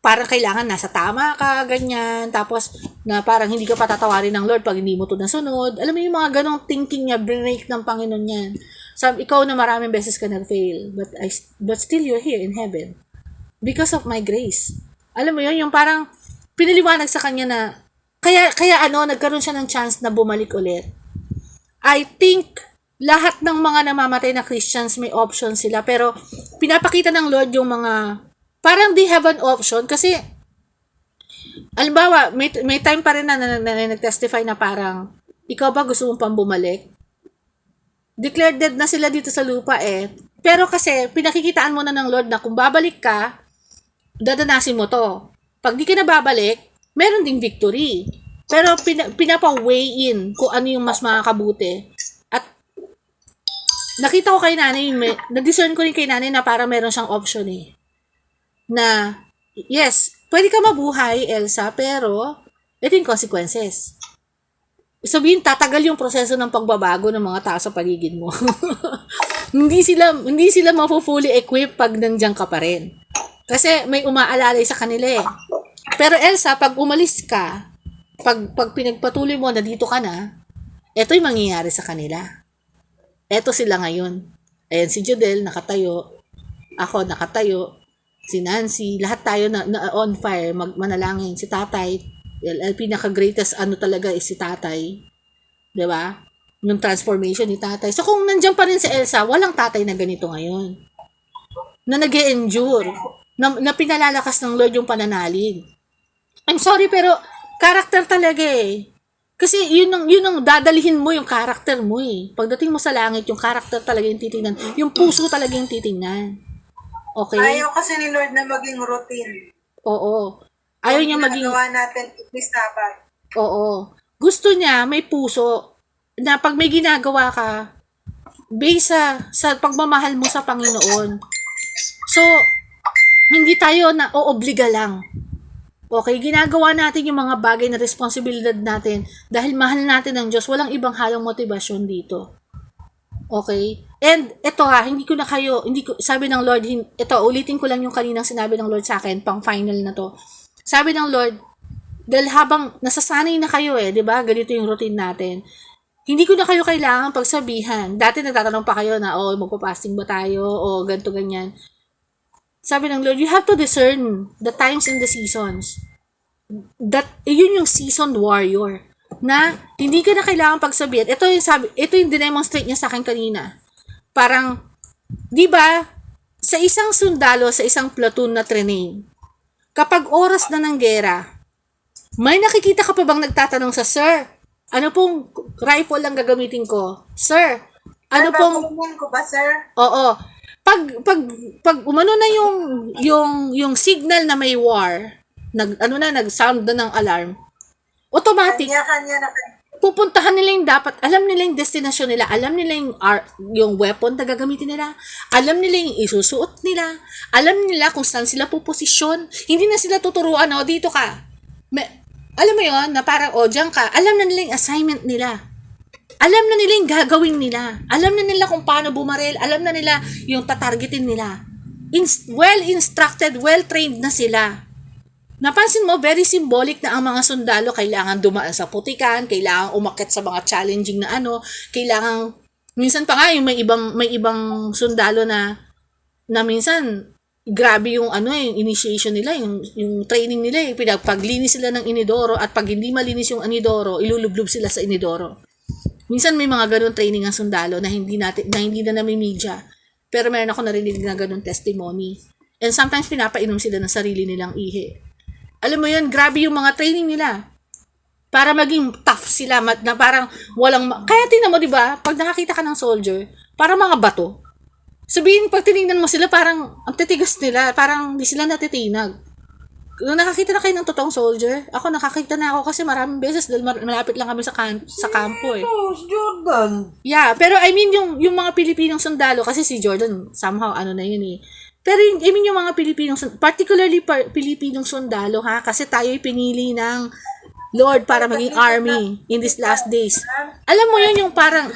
kailangan nasa tama ka, ganyan. Tapos, na parang hindi ka patatawarin ng Lord pag hindi mo ito nasunod. Alam mo yung mga ganong thinking niya, break ng Panginoon yan. Sabi, ikaw na maraming beses ka nag-fail, but still you're here in heaven. Because of my grace. Alam mo yun, yung parang pinaliwanag sa kanya na, kaya nagkaroon siya ng chance na bumalik ulit. I think, lahat ng mga namamatay na Christians may option sila, pero pinapakita ng Lord yung mga parang they have an option kasi halimbawa may time pa rin na nag-testify na parang ikaw ba gusto mong pang bumalik? Declared dead na sila dito sa lupa eh. Pero kasi, pinakikitaan mo na ng Lord na kung babalik ka, dadanasin mo to. Pag di ka na babalik, meron ding victory. Pero pinapa-weigh in kung ano yung mas makakabuti. At nakita ko kay nanay, na-discern ko rin kay nanay na para meron siyang option eh. Na, yes, pwede ka mabuhay, Elsa, pero ito yung consequences. Sabihin, tatagal yung proseso ng pagbabago ng mga tao sa paligid mo. hindi sila mapu-fully equipped pag nandiyan ka pa rin. Kasi may umaalalay sa kanila eh. Pero Elsa, pag umalis ka, pag pinagpatuloy mo na dito ka na, eto yung mangyayari sa kanila. Eto sila ngayon. Ayan si Jodel, nakatayo. Ako, nakatayo. Si Nancy, lahat tayo na on fire, manalangin. Si tatay, pinaka-greatest ano talaga is si tatay. Diba? Yung transformation ni tatay. So kung nandiyan pa rin si Elsa, walang tatay na ganito ngayon. Na nag-e-endure. Na pinalalakas ng Lord yung pananalig. I'm sorry pero character talaga eh. Kasi yun ang dadalihin mo yung character mo eh. Pagdating mo sa langit, yung character talaga yung titingnan. Yung puso talaga yung titingnan. Okay? Ayaw kasi ni Lord na maging routine. Oo. Ayaw niya maging... Ginagawa natin every Sabbath. Oo. Gusto niya may puso na pag may ginagawa ka, based sa pagmamahal mo sa Panginoon. So, hindi tayo na oobliga lang. Okay, ginagawa natin yung mga bagay na responsibilidad natin dahil mahal natin ang Diyos. Walang ibang halong motibasyon dito. Okay? And ito sabi ng Lord, ito, ulitin ko lang yung kaninang sinabi ng Lord sa akin, pang final na to. Sabi ng Lord, dahil habang nasasanay na kayo di ba? Ganito yung routine natin. Hindi ko na kayo kailangan pagsabihan. Dati nagtatanong pa kayo na, magpa-fasting ba tayo? O ganito, ganyan. Sabi ng Lord, you have to discern the times and the seasons. Yun yung seasoned warrior. Na, hindi ka na kailangan pagsabihan. Ito yung dinemonstrate niya sa akin kanina. Parang, di ba, sa isang sundalo, sa isang platoon na training, kapag oras na ng gera, may nakikita ka pa bang nagtatanong sa, Sir, ano pong rifle lang gagamitin ko? Sir, ano pong... Babaguhin ko ba, sir? Oo. Pag umano na yung signal na may war, nag-sound na ng alarm, automatic, Kanya-kanya na kayo. pupuntahan nila yung dapat, alam nila yung destination nila, alam nila yung weapon na gagamitin nila, alam nila yung isusuot nila, alam nila kung saan sila puposisyon, hindi na sila tuturuan, dito ka. Alam mo yon na parang, dyan ka, alam na nila yung assignment nila. Alam na nila yung gagawin nila. Alam na nila kung paano bumaril, alam na nila yung tatargetin nila. Well-instructed, well-trained na sila. Napansin mo, very symbolic na ang mga sundalo kailangan dumaan sa putikan, kailangan umakyat sa mga challenging na kailangan, minsan pa nga yung may ibang sundalo na minsan, grabe yung yung initiation nila, yung training nila, paglinis sila ng inidoro at pag hindi malinis yung inidoro, ilulublob sila sa inidoro. Minsan may mga ganun training ang sundalo na hindi na namin media. Pero meron ako narinig na ganun testimony. And sometimes pinapainom sila ng sarili nilang ihi. Alam mo yun, grabe yung mga training nila. Para maging tough sila, na parang walang... Kaya tingnan mo, di ba? Pag nakakita ka ng soldier, parang mga bato. Sabihin, pag tinignan mo sila, parang ang titigas nila, parang di sila natitinag. Kung nakakita na kayo ng totoong soldier, ako nakakita na ako kasi maraming beses dahil malapit lang kami sa kampo eh. Jordan. Yeah, pero I mean yung mga Pilipinong sundalo, kasi si Jordan, somehow na yun eh. Pero yung mga Pilipinong, particularly Pilipinong sundalo kasi tayo'y pinili ng Lord para maging army in these last days. Alam mo yun yung parang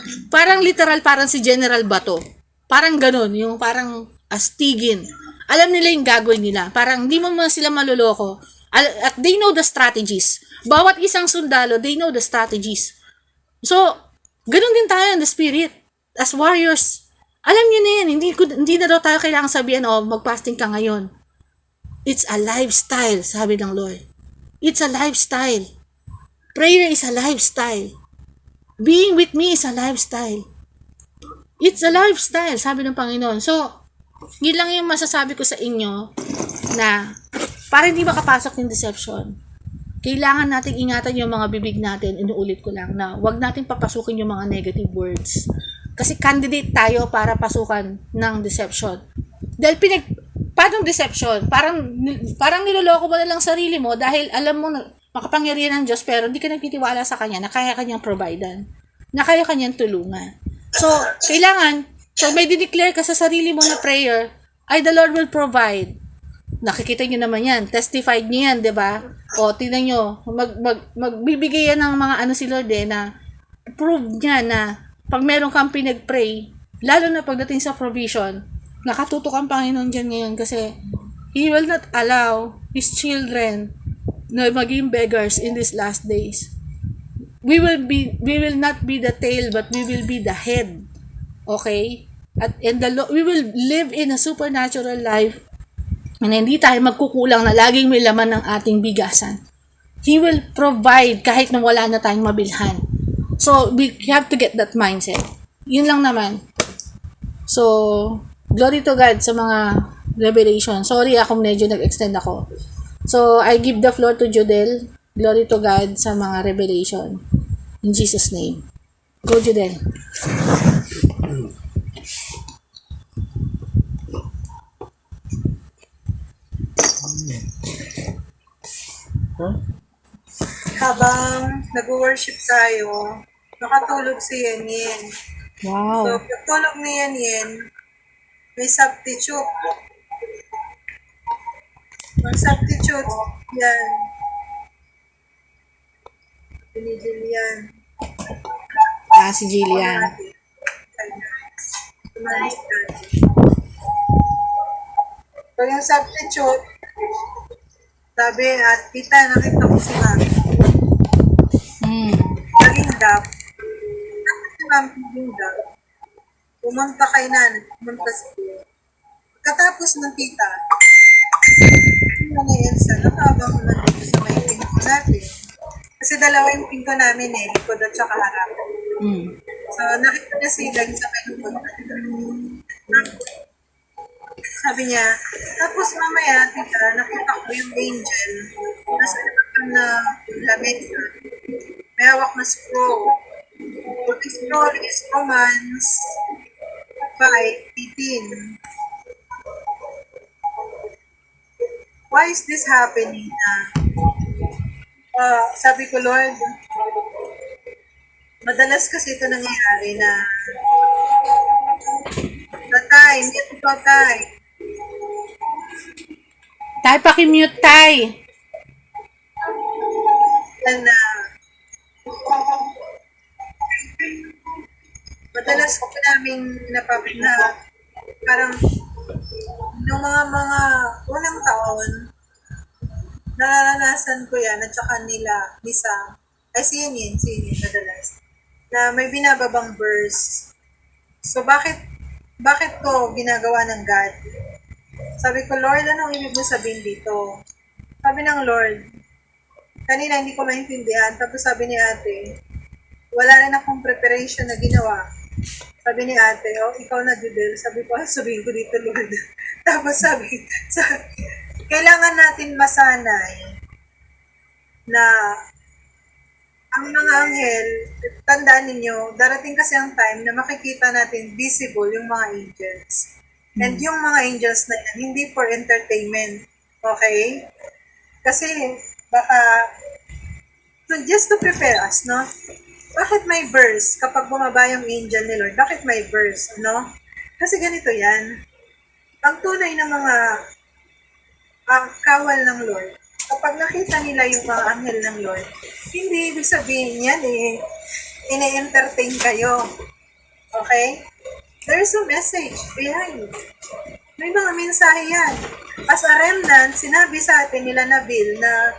literal, parang si General Bato. Parang ganun, yung parang astigin. Alam nila yung gagawin nila. Parang hindi mo sila maluloko. At they know the strategies. Bawat isang sundalo, they know the strategies. So, ganun din tayo in the spirit. As warriors, alam nyo na yan, hindi na daw tayo kailangan sabihan, mag-fasting ka ngayon. It's a lifestyle, sabi ng Lord. It's a lifestyle. Prayer is a lifestyle. Being with me is a lifestyle. It's a lifestyle, sabi ng Panginoon. So, yun lang yung masasabi ko sa inyo na para hindi makapasok yung deception. Kailangan nating ingatan yung mga bibig natin, inuulit ko lang na huwag natin papasukin yung mga negative words. Kasi candidate tayo para pasukan ng deception. Dahil paano deception? Parang niloloko mo na lang sarili mo dahil alam mo na makapangyarihan ng Diyos pero hindi ka nagtitiwala sa Kanya na kaya Kanyang providean, na kaya Kanyang tulungan. So, may dideclare ka sa sarili mo na prayer, ay the Lord will provide. Nakikita nyo naman yan. Testified nyo yan, di ba? O, tingnan nyo. Magbibigay yan ng mga si Lord na prove niya na pag meron kang pinag-pray, lalo na pagdating sa provision, nakatutok ang Panginoon dyan ngayon kasi He will not allow His children na maging beggars in these last days. We will not be the tail, but we will be the head. Okay? We will live in a supernatural life na hindi tayo magkukulang na laging may laman ng ating bigasan. He will provide kahit na wala na tayong mabilhan. So, we have to get that mindset. Yun lang naman. So, glory to God sa mga revelation. Sorry kung medyo nag-extend ako. So, I give the floor to Judel. Glory to God sa mga revelation. In Jesus' name. Go, Judel. Habang nag-worship tayo, nakatulog si Yen. Wow. So, pagtulog ni Yen, may substitute. Ang substitute, yan. Pinigil yan. Si Jillian. So, yung substitute, sabi, at tita, nakita ko si Mami. Nalindap. Nakita si Mami nalindap. Pumunta kay Nanay, pumunta siya. Pagkatapos ng tita, Nanay Elsa, nakabang ko nandito sa may pinto natin. Kasi dalawa yung pinto namin likod at saka harap. So, nakita niya sila sa may likod natin. Sabi niya, tapos mamaya, tita, nakita ko yung angel. Nasa likod na lamig na. May hawak na scroll. The scroll is Romans 5:18. Why is this happening na? Sabi ko, Lord, madalas kasi ito nangyayari na Tay, hindi ito Tay. Tay, pakimute, Tay. Na madalas ko namin napapit na parang nung mga unang taon nararanasan ko yan at saka nila Lisa ay si Yen madalas na may binababang verse. So bakit ko ginagawa ng God? Sabi ko, Lord, anong ibig mo sabihin dito? Sabi ng Lord, kanina hindi ko maintindihan. Tapos sabi ni ate, wala rin akong preparation na ginawa. Sabi ni ate, ikaw na, Judel. Sabi ko, sabihin ko dito, Lord. Tapos sabi, kailangan natin masanay na ang mga anghel, tandaan ninyo, darating kasi ang time na makikita natin visible yung mga angels. And yung mga angels na yan, hindi for entertainment. Okay? Kasi, baka, just to prepare us, no? Bakit may verse kapag bumaba yung angel ni Lord? Bakit may verse, no? Kasi ganito yan. Ang tunay ng mga kawal ng Lord, kapag nakita nila yung mga anghel ng Lord, hindi ibig sabihin yan ine-entertain kayo. Okay? There's a message behind. May mga mensahe yan. As a remnant, sinabi sa atin nila Nabil na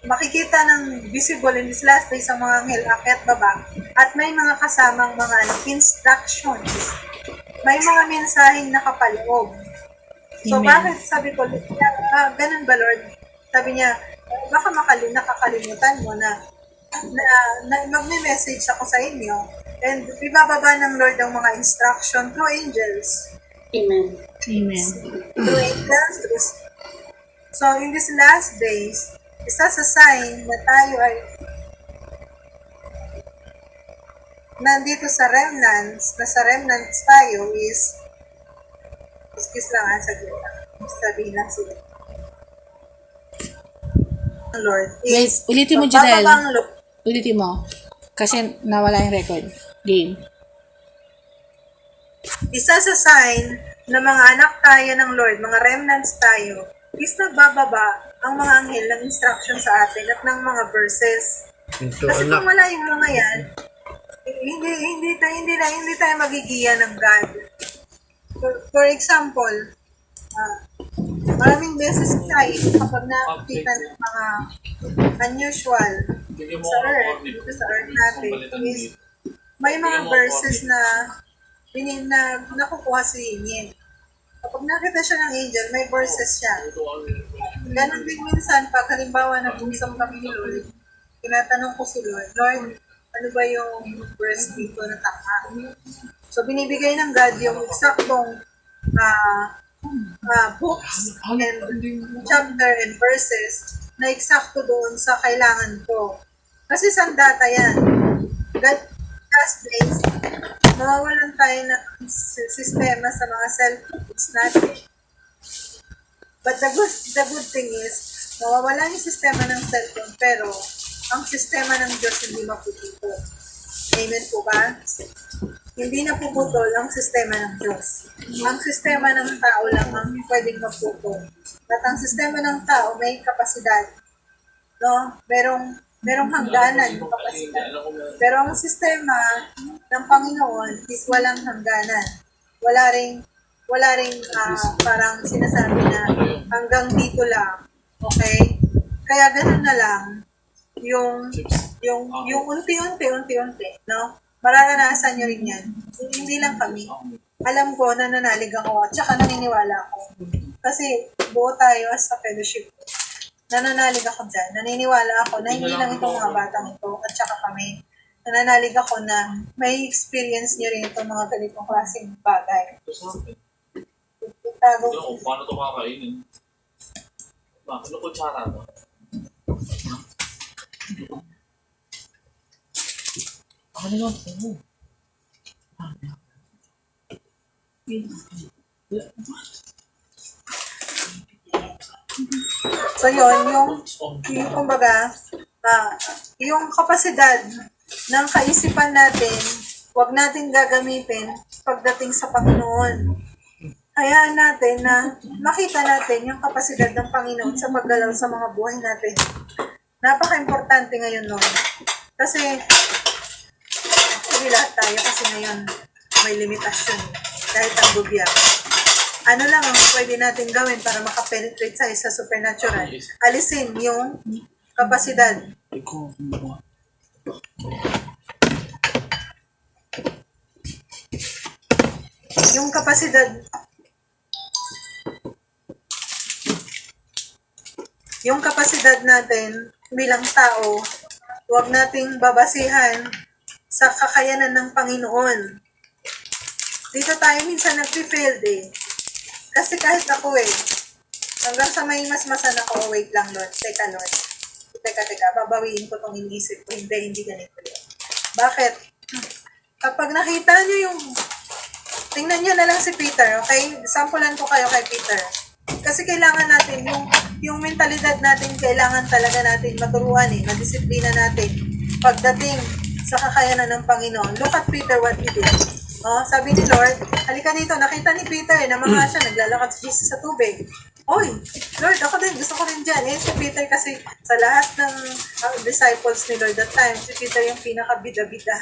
makikita ng visible in this last day sa mga anghel, akyat baba, at may mga kasamang mga instructions. May mga mensaheng nakapaloob. So, bakit sabi ko, ganun ba, Lord? Sabi niya, baka nakakalimutan mo na magme-message ako sa inyo and ibababa ng Lord ang mga instruction through angels. Amen. Through angels. So, in these last days, isa sa sign na tayo ay nandito sa remnants, na sa remnants tayo is, excuse lang saglit lang. Sabihin lang sila. Lord Wait, is, ulitin mo, Janelle. magbababang loob. Ulitin mo. Kasi nawala yung record. Game. Isa sa sign na mga anak tayo ng Lord, mga remnants tayo, is nagbababa ang mga anghel ng instruction sa atin at ng mga verses. Ito, Kasi anak. kung wala yung mga yan, hindi tayo magigiya ng God. For example, maraming beses tayo kapag nakakita ng mga unusual Bigyan mo sa ako ng earth, corned beef. dito sa earth natin, Palitan is dito. may mga verses na nakukuha si Yin. Kapag nakita siya ng angel, may verses siya. Ganon din minsan, pag halimbawa nag-usap kami ni Lord, tinatanong ko si Lord, Lord, ano ba yung verse dito na tama? So, binibigay ng God yung eksaktong books and chapter and verses na eksakto doon sa kailangan ko. Kasi sandata yan. God last days, mawawalan tayo ng sistema sa mga cellphones natin. But the good thing is, mawawala yung sistema ng cellphone, pero ang sistema ng Diyos hindi mapuputol. Amen po ba? Hindi na puputol ang sistema ng Diyos. Ang sistema ng tao lang ang pwedeng maputol. At ang sistema ng tao may kapasidad. No? Merong hangganan yung kapasidad. Pero ang sistema ng Panginoon is walang hangganan. Wala ring parang sinasabi na hanggang dito lang. Okay? Kaya ganun na lang yung unti-unti, no? Mararanasan nyo rin yan. Hindi lang kami. Alam ko na nananalig ako at saka naniniwala ako. Kasi buo tayo as a fellowship. Nananalig ako dyan. Naniniwala ako na hindi lang itong mga batang ito at saka kami. Nananalig ako na may experience nyo rin itong mga ganitong klaseng bagay. Ito sa akin. Itago Ito kung paano ito kakainin. Bakit ano kutsara to? Ano yun? So yun, yung kumbaga, yung kapasidad ng kaisipan natin, wag natin gagamitin pagdating sa Panginoon. Hayaan natin na makita natin yung kapasidad ng Panginoon sa paggalaw sa mga buhay natin. Napaka-importante ngayon nun. Kasi, hindi lahat tayo kasi ngayon may limitasyon. Kahit ang gobyerno. Ano lang ang pwede natin gawin para makapenetrate sa supernatural? Alisin yung kapasidad. Yung kapasidad natin bilang tao, huwag nating babasihan sa kakayanan ng Panginoon. Dito tayo minsan nag-failed eh. Kasi kahit ako hanggang sa may masmasan ako, wait lang Lord, teka Lord. Teka, babawiin ko tong iniisip ko, hindi ganito yun. Bakit? Kapag nakita nyo tingnan nyo na lang si Peter, okay? Sampulan ko kayo kay Peter. Kasi kailangan natin, yung mentalidad natin, kailangan talaga natin maturuan madisiplina natin. Pagdating sa kakayanan ng Panginoon, look at Peter what he did. Sabi ni Lord, halika dito, nakita ni Peter, namanga siya, naglalakad si Jesus sa tubig. Oy, Lord, ako din, gusto ko rin dyan. Si Peter kasi sa lahat ng disciples ni Lord that time, si Peter yung pinaka-bida-bida.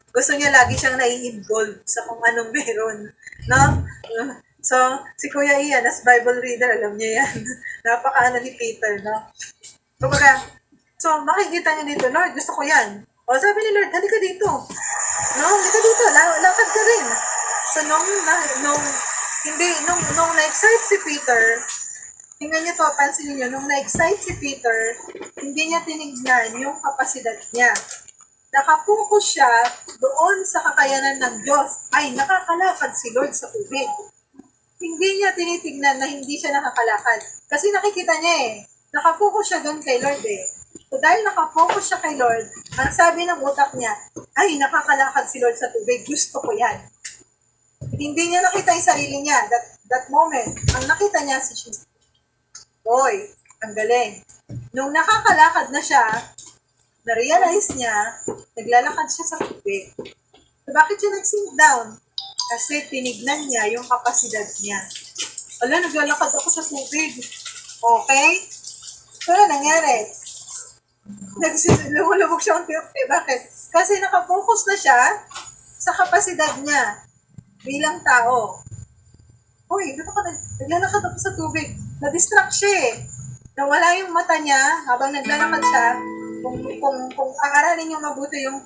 Gusto niya lagi siyang nai-involve sa kung anong meron. No? So, si Kuya Ian, as Bible reader, alam niya yan. Napakaano ni Peter, no? So, makikita niya dito, Lord, gusto ko yan. Sabi ni Lord, halika dito. No, halika dito, lakad ka rin. So, nung na-excite si Peter, tingnan niyo to, pansinin niyo, nung na-excite si Peter, hindi niya tinignan yung kapasidad niya. Nakapokus siya doon sa kakayanan ng Diyos. Ay, nakakalakad si Lord sa tubig. Hindi niya tinitignan na hindi siya nakakalakad. Kasi nakikita niya nakapokus siya doon kay Lord So dahil nakafocus siya kay Lord, ang sabi ng utak niya, ay, nakakalakad si Lord sa tubig, gusto ko yan. Hindi niya nakita yung sarili niya, that moment. Ang nakita niya si Jesus. Boy, ang galing. Nung nakakalakad na siya, na-realize niya, naglalakad siya sa tubig. So bakit siya nag-sink down? Kasi tinignan niya yung kapasidad niya. Ala, naglalakad ako sa tubig. Okay? So, ano nangyari? Lumulubog siya unti-unti. Bakit? Kasi nakafocus na siya sa kapasidad niya bilang tao. Uy, naglalakad ako sa tubig. Na-distract siya eh. Nawala yung mata niya habang naglalakad siya. Kung aaralin niyo mabuti yung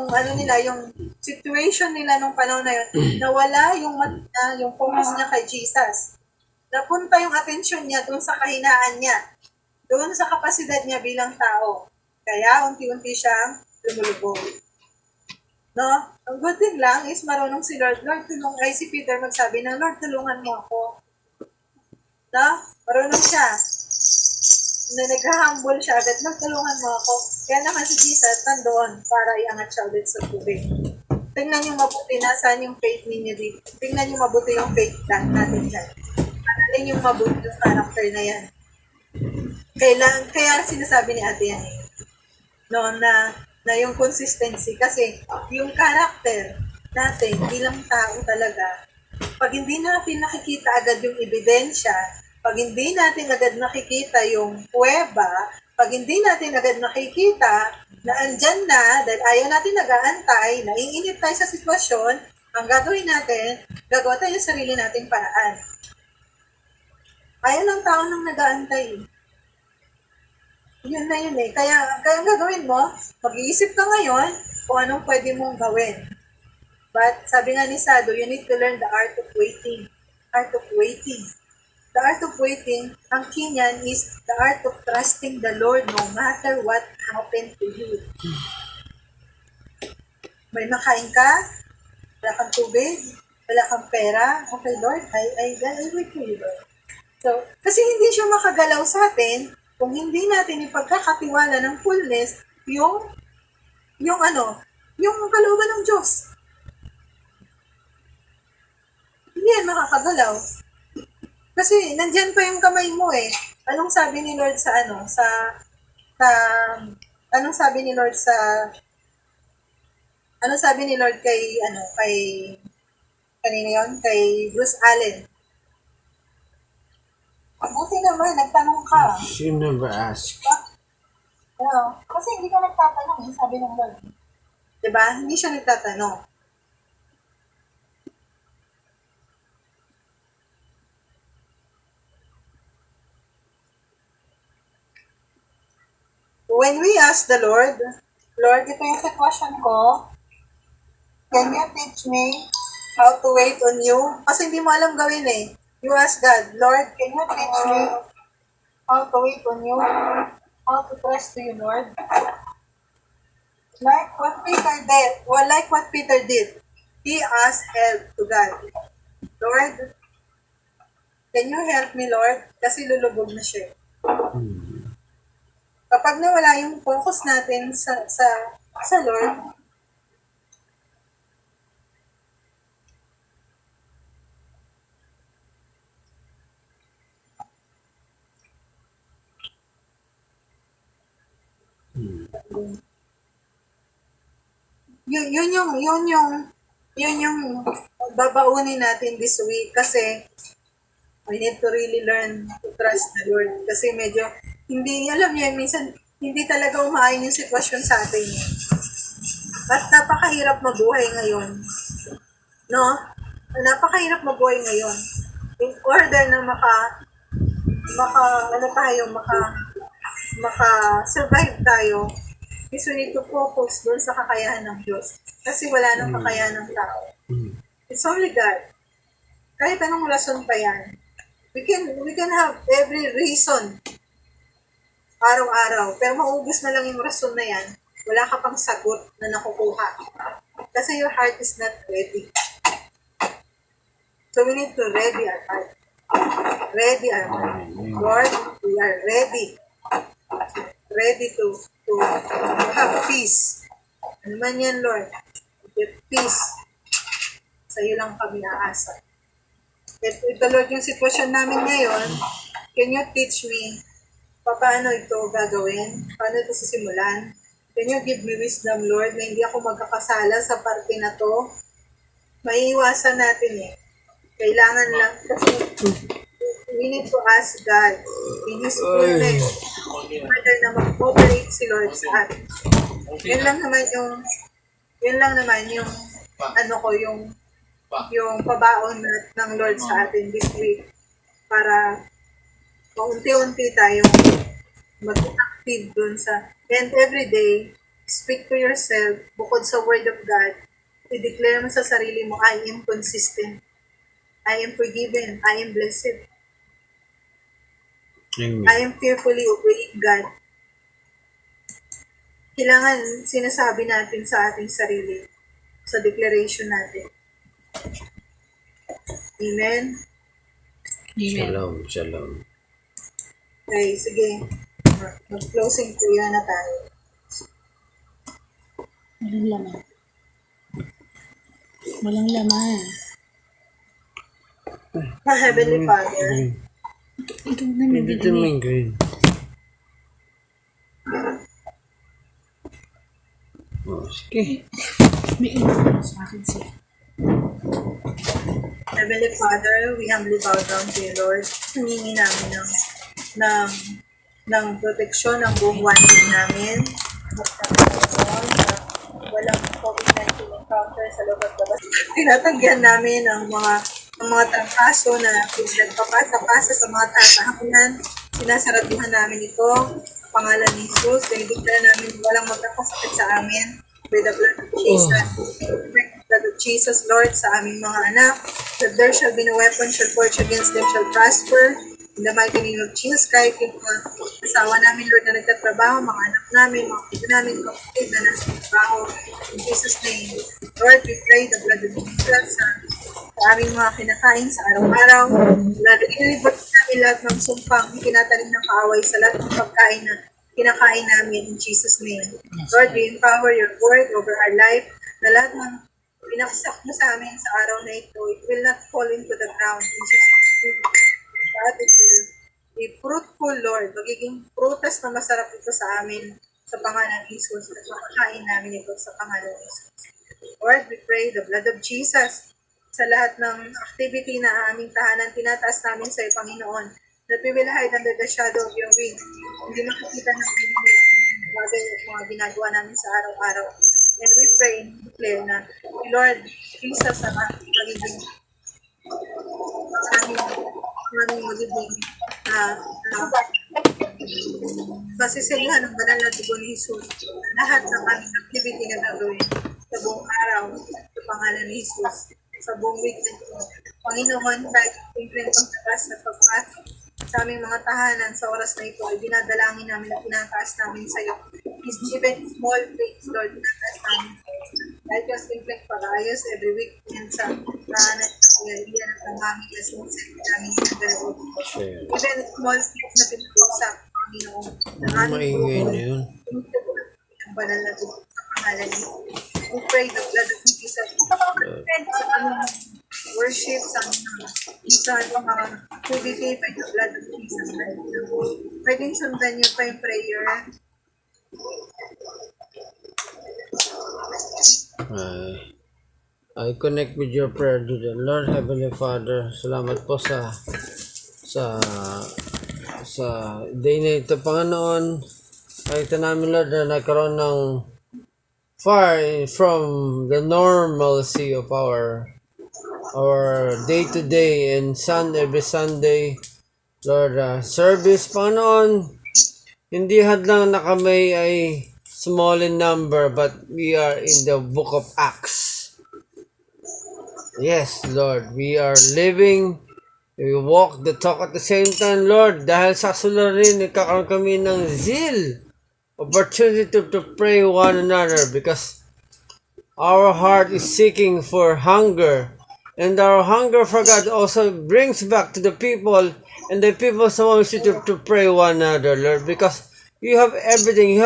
ano nila, yung situation nila nung panahon na yun, nawala yung mata, yung focus niya kay Jesus. Napunta yung attention niya doon sa kahinaan niya, doon sa kapasidad niya bilang tao. Kaya unti-unti siyang lumulubog. No? Ang good thing lang is marunong si Lord. Si Peter magsabi ng, Lord, tulungan mo ako. No? Marunong siya. Na nag-humble siya agad, Lord, tulungan mo ako. Kaya naman si Jesus nandoon para iangat siya ulit sa tubig. Tingnan niyo mabuti, nasaan yung faith ninyo dito. Tingnan niyo mabuti yung faith natin dyan. Tingnan niyo mabuti yung character na yan. Kaya sinasabi ni Ate yan no, na yung consistency. Kasi yung character natin bilang tao talaga, pag hindi natin nakikita agad yung ebidensya, pag hindi natin agad nakikita yung kuweba, pag hindi natin agad nakikita na andyan na, dahil ayaw natin nag-aantay, naiinip tayo sa sitwasyon, ang gagawin natin, gagawa tayo ng sarili nating paraan. Ayaw ng tao nang nag-aantay. Yun na yun eh. Kaya ang gagawin mo, mag-iisip ka ngayon kung anong pwede mong gawin. But sabi nga ni Sado, you need to learn the art of waiting. Art of waiting. The art of waiting, ang key niyan is the art of trusting the Lord no matter what happened to you. May makain ka, wala kang tubig, wala kang pera, okay Lord, I wait for you Lord. So, kasi hindi siya makagalaw sa atin kung hindi natin ipagkakatiwala ng fullness yung kalooban ng Diyos. Hindi yan makakagalaw. Kasi nandyan pa yung kamay mo eh. Anong sabi ni Lord kay Bruce Allen? Buti naman, nagtanong ka. She never asked. Kasi hindi ka nagtatanong eh, sabi ng Lord. Diba? Hindi siya nagtatanong. When we ask the Lord, Lord, ito yung sitwasyon ko, can you teach me how to wait on you? Kasi hindi mo alam gawin eh. You ask God, Lord, can you teach me how to wait on you? How to trust to you, Lord? Like what Peter did, he asked help to God. Lord, can you help me, Lord? Kasi lulubog na siya. Kapag nawala yung focus natin sa Lord, yun yung babaunin natin this week kasi we need to really learn to trust the Lord kasi medyo hindi, alam niyo, minsan hindi talaga umayon yung sitwasyon sa atin. At napakahirap mabuhay ngayon. No? Napakahirap mabuhay ngayon. In order na maka-survive tayo, is we need to focus doon sa kakayahan ng Diyos. Kasi wala nang kakayahan ng tao. It's only God. Kahit anong rason pa yan. We can have every reason araw-araw. Pero maubos na lang yung rason na yan. Wala ka pang sagot na nakukuha. Kasi your heart is not ready. So we need to ready our heart. Ready our heart. Lord, we are ready. ready to have peace. Ano man yan, Lord, get peace. Sa iyo lang kami aasa. Ito, Lord, yung sitwasyon namin ngayon, can you teach me paano ito gagawin? Paano ito sisimulan? Can you give me wisdom, Lord, na hindi ako magkakasala sa parte na to? Maiiwasan natin eh. Kailangan lang kasi we need to ask God in His fullness whether na mag-operate si Lord sa atin. Yun lang naman yung yung pabaon ng Lord sa atin this week para paunti-unti tayong mag-active dun sa and every day, speak to yourself bukod sa Word of God. I-declare mo sa sarili mo, I am consistent. I am forgiven. I am blessed. Amen. I am fearfully obeying God. Kailangan sinasabi natin sa ating sarili sa declaration natin. Amen? Shalom, shalom. Okay, sige. Mag-closing prayer na tayo. Walang laman. Walang laman. Heavenly Father, Ikaw na Hindi ito nabibili. may green. Oh, sige. May ino sa akin siya. Heavenly Father, we humbly bow down to you, Lord. Humingi namin ng proteksyon ng buong wanding namin. Walang COVID-19 encounter sa loob at labas. Tinatanggihan namin ang mga trangkaso na nagpapasa-pasa sa mga tatahanan. Sinasaratuhan namin ito sa pangalan ni Jesus. Dinidiklara namin walang magkakasakit sa amin. With the blood of Jesus. Blood of Jesus, Lord, sa aming mga anak. That there shall be no weapon shall forge against them shall prosper. In the mighty name of Jesus, kahit yung mga asawa namin, Lord, na nagtatrabaho, mga anak namin, mga kapatid namin, kapatid na nasa trabaho. In Jesus' name, Lord, we pray the blood of Jesus sa aming mga kinakain sa araw-araw. Lord, i-revolt namin lahat ng sumpang ikinatanim ng kaaway sa lahat ng pagkain na kinakain namin in Jesus' name. Lord, we empower your word over our life na lahat ng pinaksak mo sa amin sa araw na ito, it will not fall into the ground. In Jesus' name, God, it will be fruitful, Lord. Magiging prutas na masarap ito sa amin sa pangalan ng Jesus at makakain namin ito sa pangalan ng Jesus. Lord, we pray the blood of Jesus sa lahat ng activity na aming tahanan, tinataas namin sa iyo, Panginoon, that we will hide under the shadow of your wings. Hindi makikita ng bagay at mga ginagawa namin sa araw-araw. And we pray and declare na, Lord, Jesus ang aming magiging magiging masisilihan ng banal na dugo ni Jesus lahat ng aming activity na gagawin sa buong araw sa pangalan ni Jesus sa buong week na ito. Panginoon, kahit simple ang pagtakas na pagpasok sa aming mga tahanan sa oras na ito ay dinadalangin namin at tinataas namin sa iyo. Even small things, Lord, tinataas namin sa iyo. Kahit yung simple pag-ayos every week yan sa tahanan yan ang aming lesson sa aming ginagawa. Even small things na pinag-uusap, Panginoon, ng aming Maingay na yun. ang banal na dugo sa pangalan ni we pray the blood of Jesus sa aming worship, sa mga activity by the blood of Jesus. Pwedeng sundan niyo pa yung prayer. I connect with your prayer today. Lord Heavenly Father, salamat po sa day na ito, Panginoon. Nakita namin, Lord, na nagkaroon ng far from the normalcy of our day-to-day and every Sunday, Lord, service, Panginoon. Hindi hadlang na kami ay small in number, but we are in the book of Acts. Yes, Lord, we are living, we walk the talk at the same time, Lord, dahil sa suliranin, nagkakaroon kami ng zeal, opportunity to pray one another because our heart is seeking for hunger, and our hunger for God also brings back to the people, and the people wants you to pray one another, Lord, because You have everything.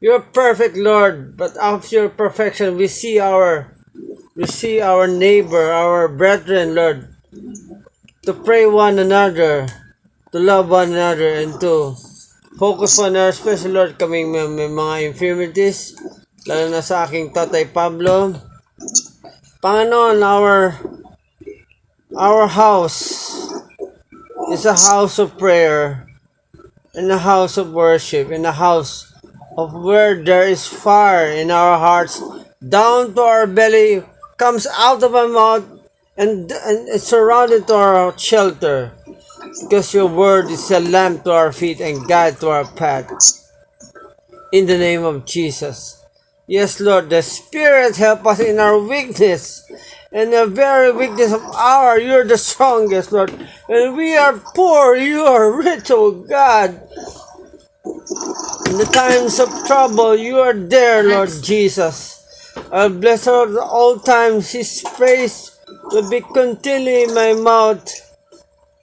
You're perfect, Lord. But of your perfection, we see our neighbor, our brethren, Lord, to pray one another, to love one another, and to focus on our special, Lord, kaming may mga infirmities, lalo na sa aking Tatay Pablo. Panginoon, our house is a house of prayer, and a house of worship, and a house of where there is fire in our hearts, down to our belly, comes out of our mouth, and it's surrounded to our shelter. Because your word is a lamp to our feet and guide to our path. In the name of Jesus. Yes, Lord, the Spirit help us in our weakness. In the very weakness of you're the strongest, Lord. When we are poor, you are rich, oh God. In the times of trouble, you are there, Lord Jesus. I'll bless Lord at all times. His praise will be continually in my mouth.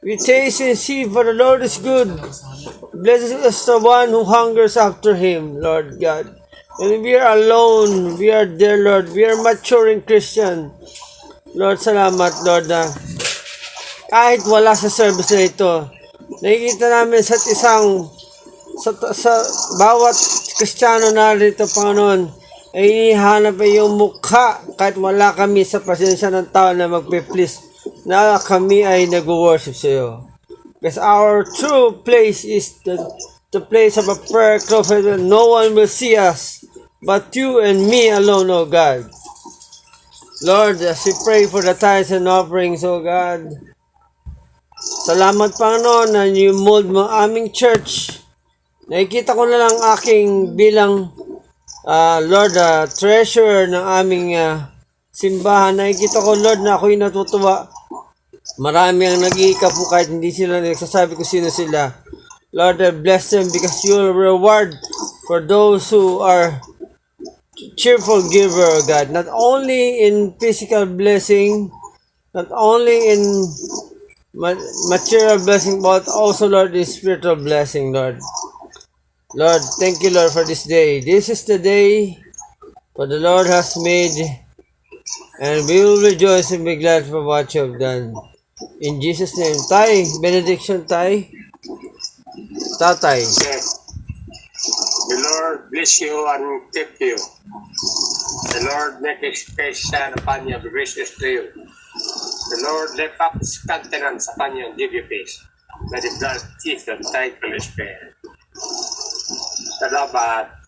We taste and see, for the Lord is good. Blessed is the one who hungers after Him, Lord God. When we are alone, we are there, Lord. We are maturing Christian. Lord, salamat, Lord, na kahit wala sa service na ito, nakikita namin sa bawat Kristiyano na rito, Panginoon, ay inihanap ay yung mukha kahit wala kami sa presensya ng tao na magpe-please na kami ay nag-worship sa iyo. Because our true place is the place of a prayer closet where no one will see us but you and me alone, O God. Lord, as we pray for the tithes and offerings, O God, salamat, Panginoon, na you mold mo aming church. Nakikita ko na lang aking bilang Lord, treasurer ng aming simbahan. Nakikita ko, Lord, na ako'y natutuwa. Marami ang nag-iikap po kahit hindi sila nagsasabi ko sino sila. Lord, I bless them because you will reward for those who are cheerful giver, God. Not only in physical blessing, not only in material blessing, but also, Lord, in spiritual blessing, Lord. Lord, thank you, Lord, for this day. This is the day for the Lord has made, and we will rejoice and be glad for what you have done. In Jesus' name. Tay, benediction, Tay. Tatay. The Lord bless you and keep you. The Lord make His face shine upon you, be gracious to you. The Lord lift up His countenance upon you and give you peace. May the blood of Jesus thank you, Spirit. Salamat.